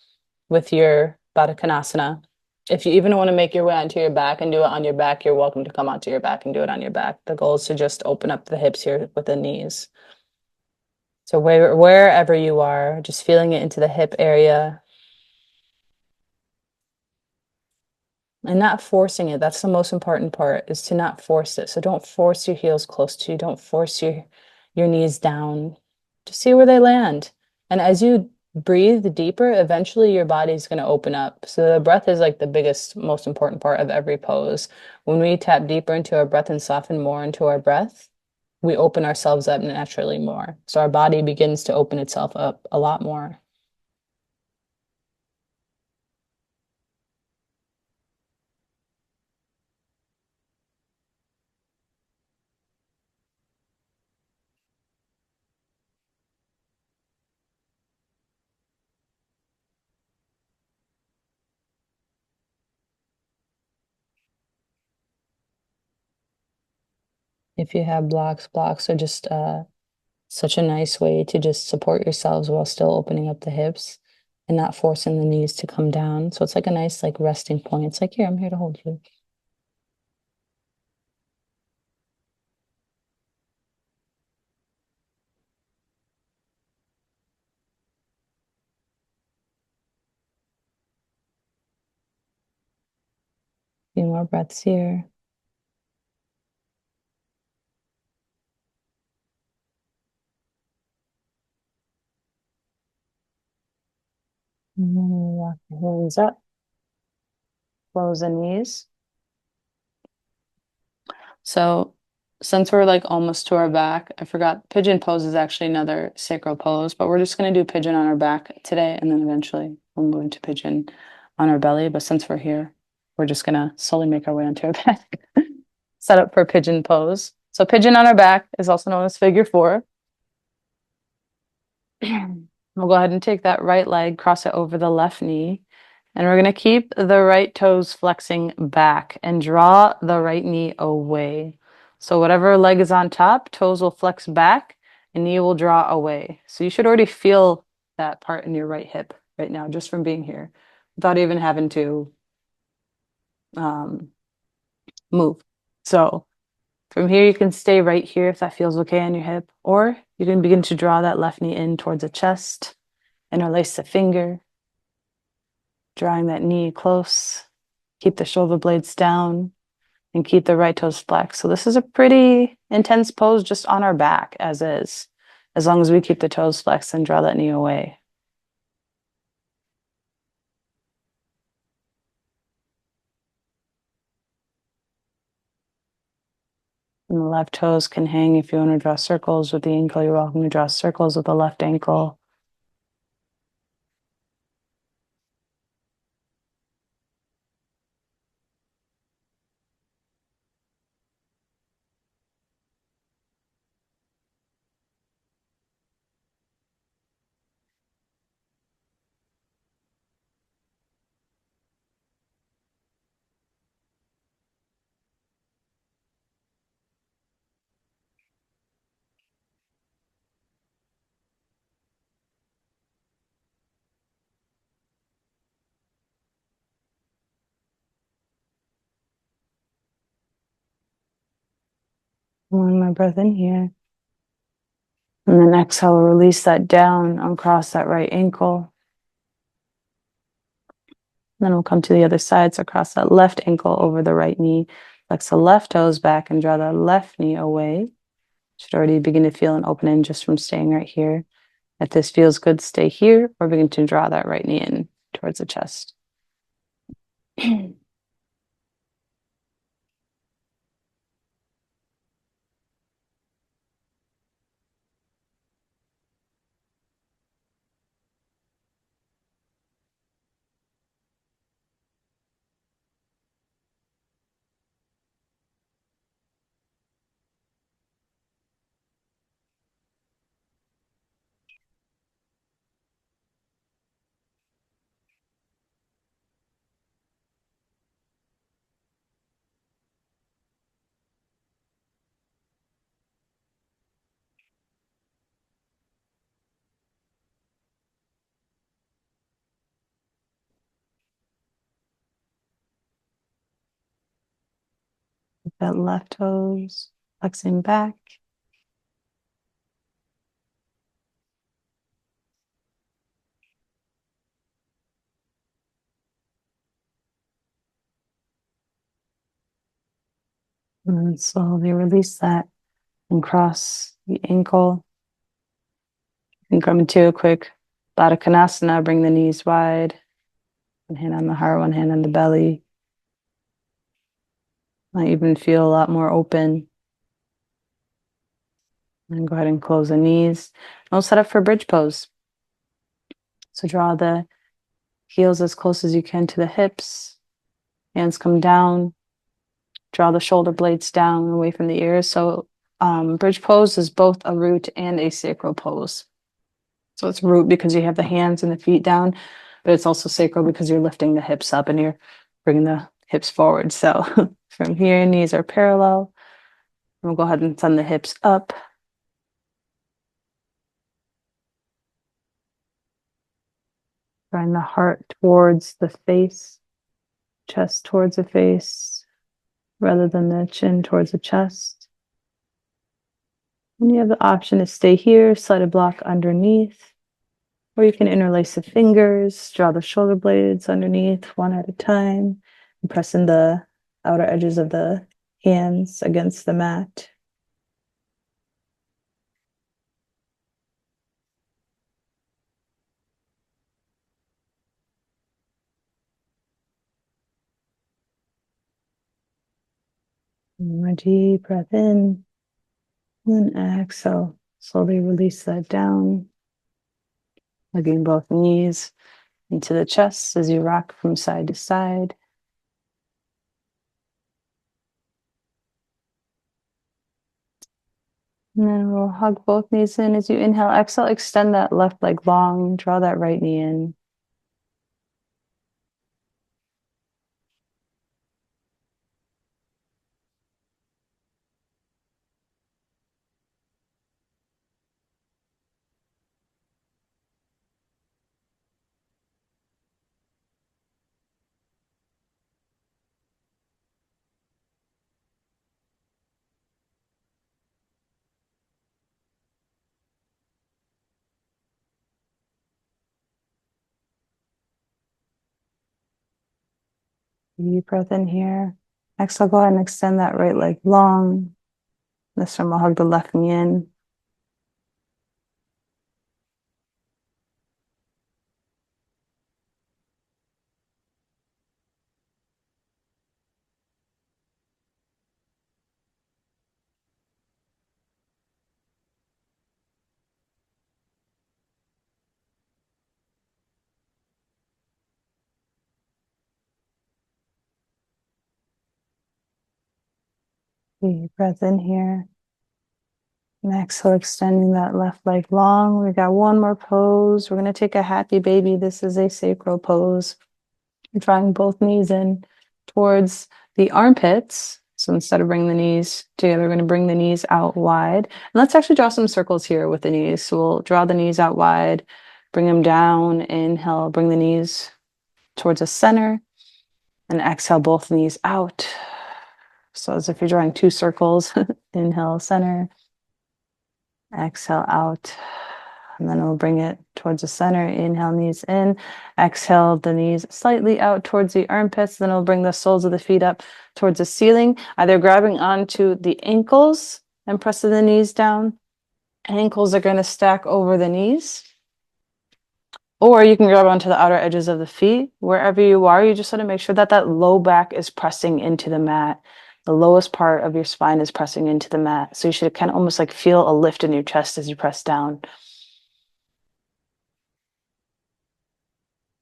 with your Baddha Konasana. If you even want to make your way onto your back and do it on your back, you're welcome to come onto your back and do it on your back. The goal is to just open up the hips here with the knees. So wherever you are, just feeling it into the hip area and not forcing it. That's the most important part, is to not force it. So don't force your heels close to you. Don't force your knees down. Just see where they land. And as you breathe deeper, eventually your body's going to open up. So the breath is like the biggest, most important part of every pose. When we tap deeper into our breath and soften more into our breath, we open ourselves up naturally more. So our body begins to open itself up a lot more. If you have blocks are just such a nice way to just support yourselves while still opening up the hips and not forcing the knees to come down. So it's like a nice like resting point. It's like, here, I'm here to hold you. A few more breaths here. And then walk the hands up, close the knees. So since we're like almost to our back, I forgot pigeon pose is actually another sacral pose, but we're just going to do pigeon on our back today, and then eventually we'll move into pigeon on our belly. But since we're here, we're just going to slowly make our way onto our back. Set up for pigeon pose. So pigeon on our back is also known as figure four. We'll go ahead and take that right leg, cross it over the left knee, and we're going to keep the right toes flexing back and draw the right knee away. So whatever leg is on top, toes will flex back and knee will draw away. So you should already feel that part in your right hip right now, just from being here, without even having to um, move. So from here, you can stay right here if that feels okay on your hip, or you can begin to draw that left knee in towards the chest, interlace the finger, drawing that knee close, keep the shoulder blades down, and keep the right toes flexed. So this is a pretty intense pose just on our back as is, as long as we keep the toes flexed and draw that knee away. And the left toes can hang if you want to draw circles with the ankle. You're welcome to draw circles with the left ankle. One more breath in here. And then exhale, release that down, uncross that right ankle. Then we'll come to the other side. So cross that left ankle over the right knee. Flex the left toes back and draw the left knee away. Should already begin to feel an opening just from staying right here. If this feels good, stay here or begin to draw that right knee in towards the chest. that left toes, flexing back. And then slowly release that and cross the ankle. You can come into a quick Baddha Konasana, bring the knees wide. One hand on the heart, one hand on the belly. Might even feel a lot more open. And go ahead and close the knees. And we'll set up for bridge pose. So draw the heels as close as you can to the hips. Hands come down. Draw the shoulder blades down away from the ears. So bridge pose is both a root and a sacral pose. So it's root because you have the hands and the feet down, but it's also sacral because you're lifting the hips up and you're bringing the hips forward. So from here, knees are parallel. We'll go ahead and send the hips up. Bring the heart towards the face, chest towards the face, rather than the chin towards the chest. And you have the option to stay here, slide a block underneath, or you can interlace the fingers, draw the shoulder blades underneath one at a time, and press in the outer edges of the hands against the mat. One more deep breath in, and then exhale. Slowly release that down, hugging both knees into the chest as you rock from side to side. And then we'll hug both knees in as you inhale. Exhale, extend that left leg long, draw that right knee in. Deep breath in here. Exhale, go ahead and extend that right leg long. This time we'll hug the left knee in. Deep breath in here. And exhale, extending that left leg long. We got one more pose. We're going to take a happy baby. This is a sacral pose. We're drawing both knees in towards the armpits. So instead of bringing the knees together, we're going to bring the knees out wide. And let's actually draw some circles here with the knees. So we'll draw the knees out wide, bring them down, inhale, bring the knees towards the center, and exhale, both knees out. So as if you're drawing two circles, inhale, center, exhale, out. And then we'll bring it towards the center. Inhale, knees in. Exhale, the knees slightly out towards the armpits. Then we'll bring the soles of the feet up towards the ceiling, either grabbing onto the ankles and pressing the knees down. Ankles are going to stack over the knees. Or you can grab onto the outer edges of the feet. Wherever you are, you just want to make sure that that low back is pressing into the mat. The lowest part of your spine is pressing into the mat. So you should kind of almost like feel a lift in your chest as you press down.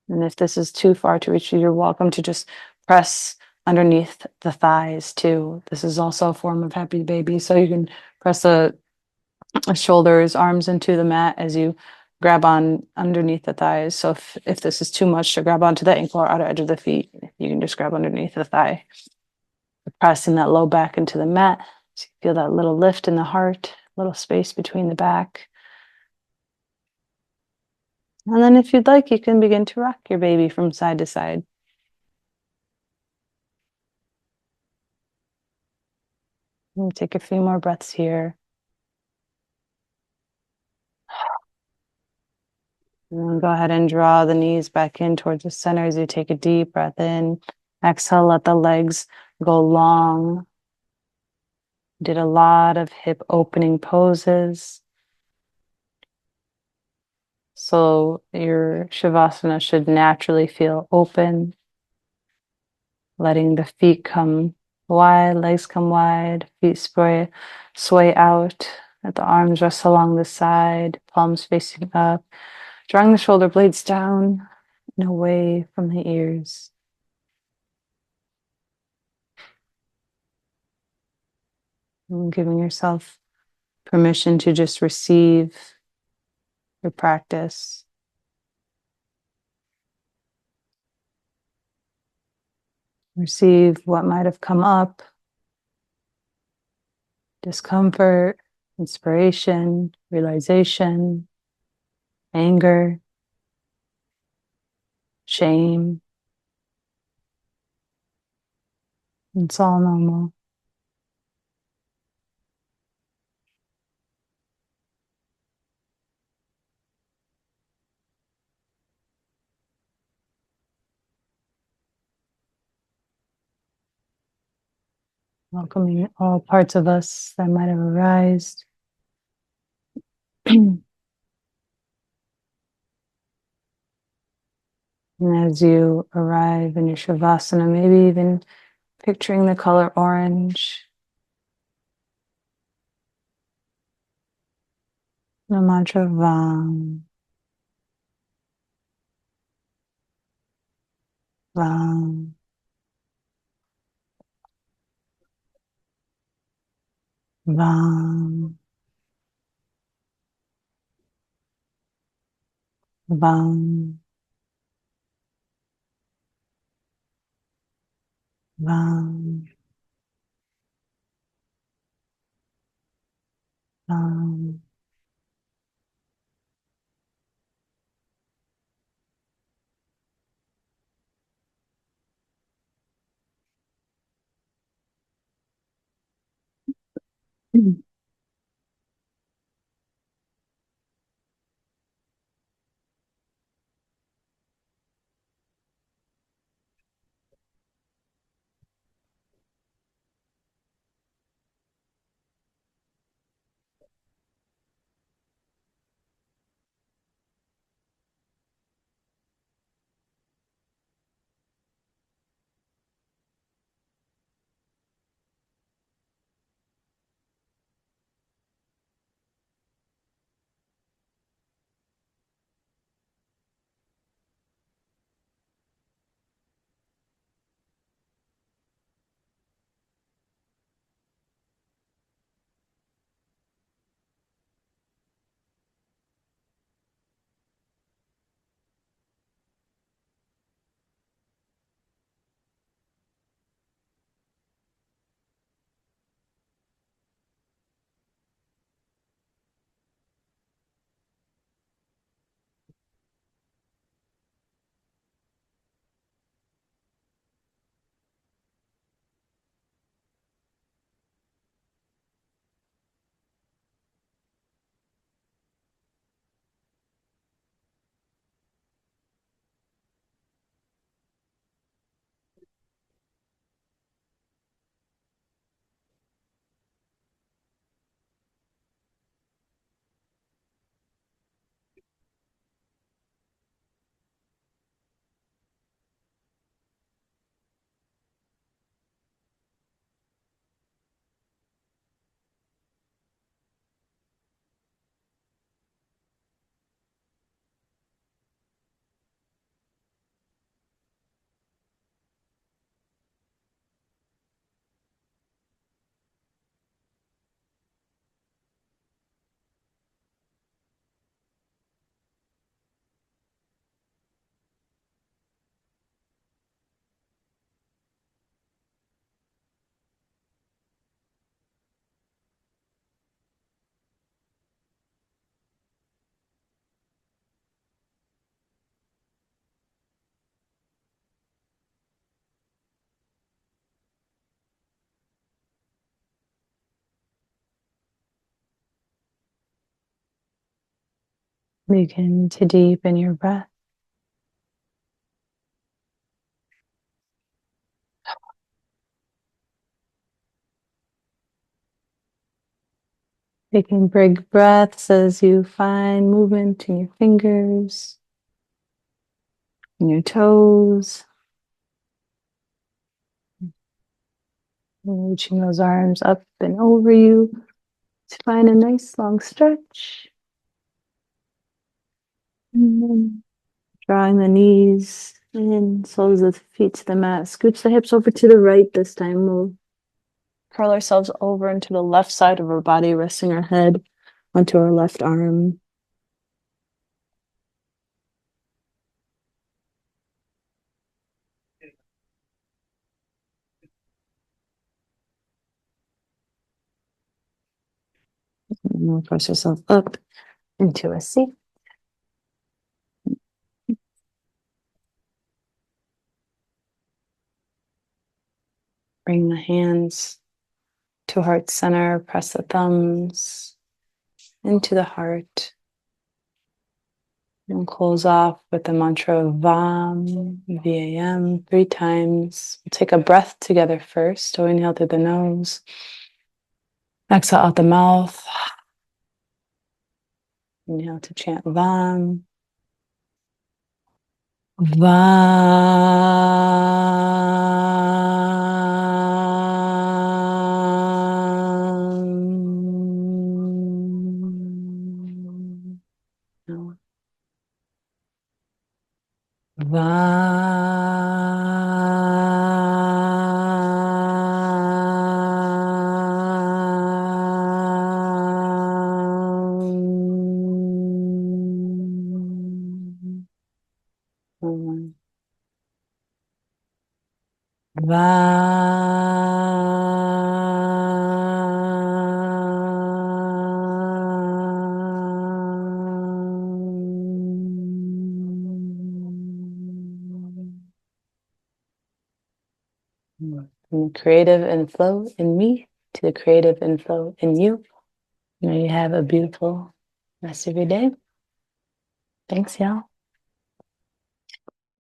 And if this is too far to reach you, you're welcome to just press underneath the thighs too. This is also a form of happy baby. So you can press the shoulders, arms into the mat as you grab on underneath the thighs. So if this is too much to grab onto the ankle or outer edge of the feet, you can just grab underneath the thigh. Pressing that low back into the mat. So you feel that little lift in the heart, little space between the back. And then if you'd like, you can begin to rock your baby from side to side. Take a few more breaths here. And then go ahead and draw the knees back in towards the center as you take a deep breath in. Exhale, let the legs go long. Did a lot of hip opening poses. So your Shavasana should naturally feel open, letting the feet come wide, legs come wide, feet sway out, let the arms rest along the side, palms facing up, drawing the shoulder blades down and away from the ears. And giving yourself permission to just receive your practice. Receive what might have come up, discomfort, inspiration, realization, anger, shame. It's all normal. Welcoming all parts of us that might have arisen. And as you arrive in your Shavasana, maybe even picturing the color orange, the mantra Vam, Vam, Vam, Vam, Vam, Vam. Begin to deepen your breath. Taking big breaths as you find movement in your fingers, in your toes. And reaching those arms up and over you to find a nice long stretch. And then drawing the knees in, soles of the feet to the mat. Scooch the hips over to the right this time. We'll curl ourselves over into the left side of our body, resting our head onto our left arm. And we'll press ourselves up into a seat. Bring the hands to heart center, press the thumbs into the heart, and close off with the mantra VAM, VAM, 3 times. We'll take a breath together first. So inhale through the nose, exhale out the mouth. Inhale to chant VAM. VAM. From the creative inflow in me to the creative inflow in you. May you have a beautiful rest of your day. Thanks, y'all.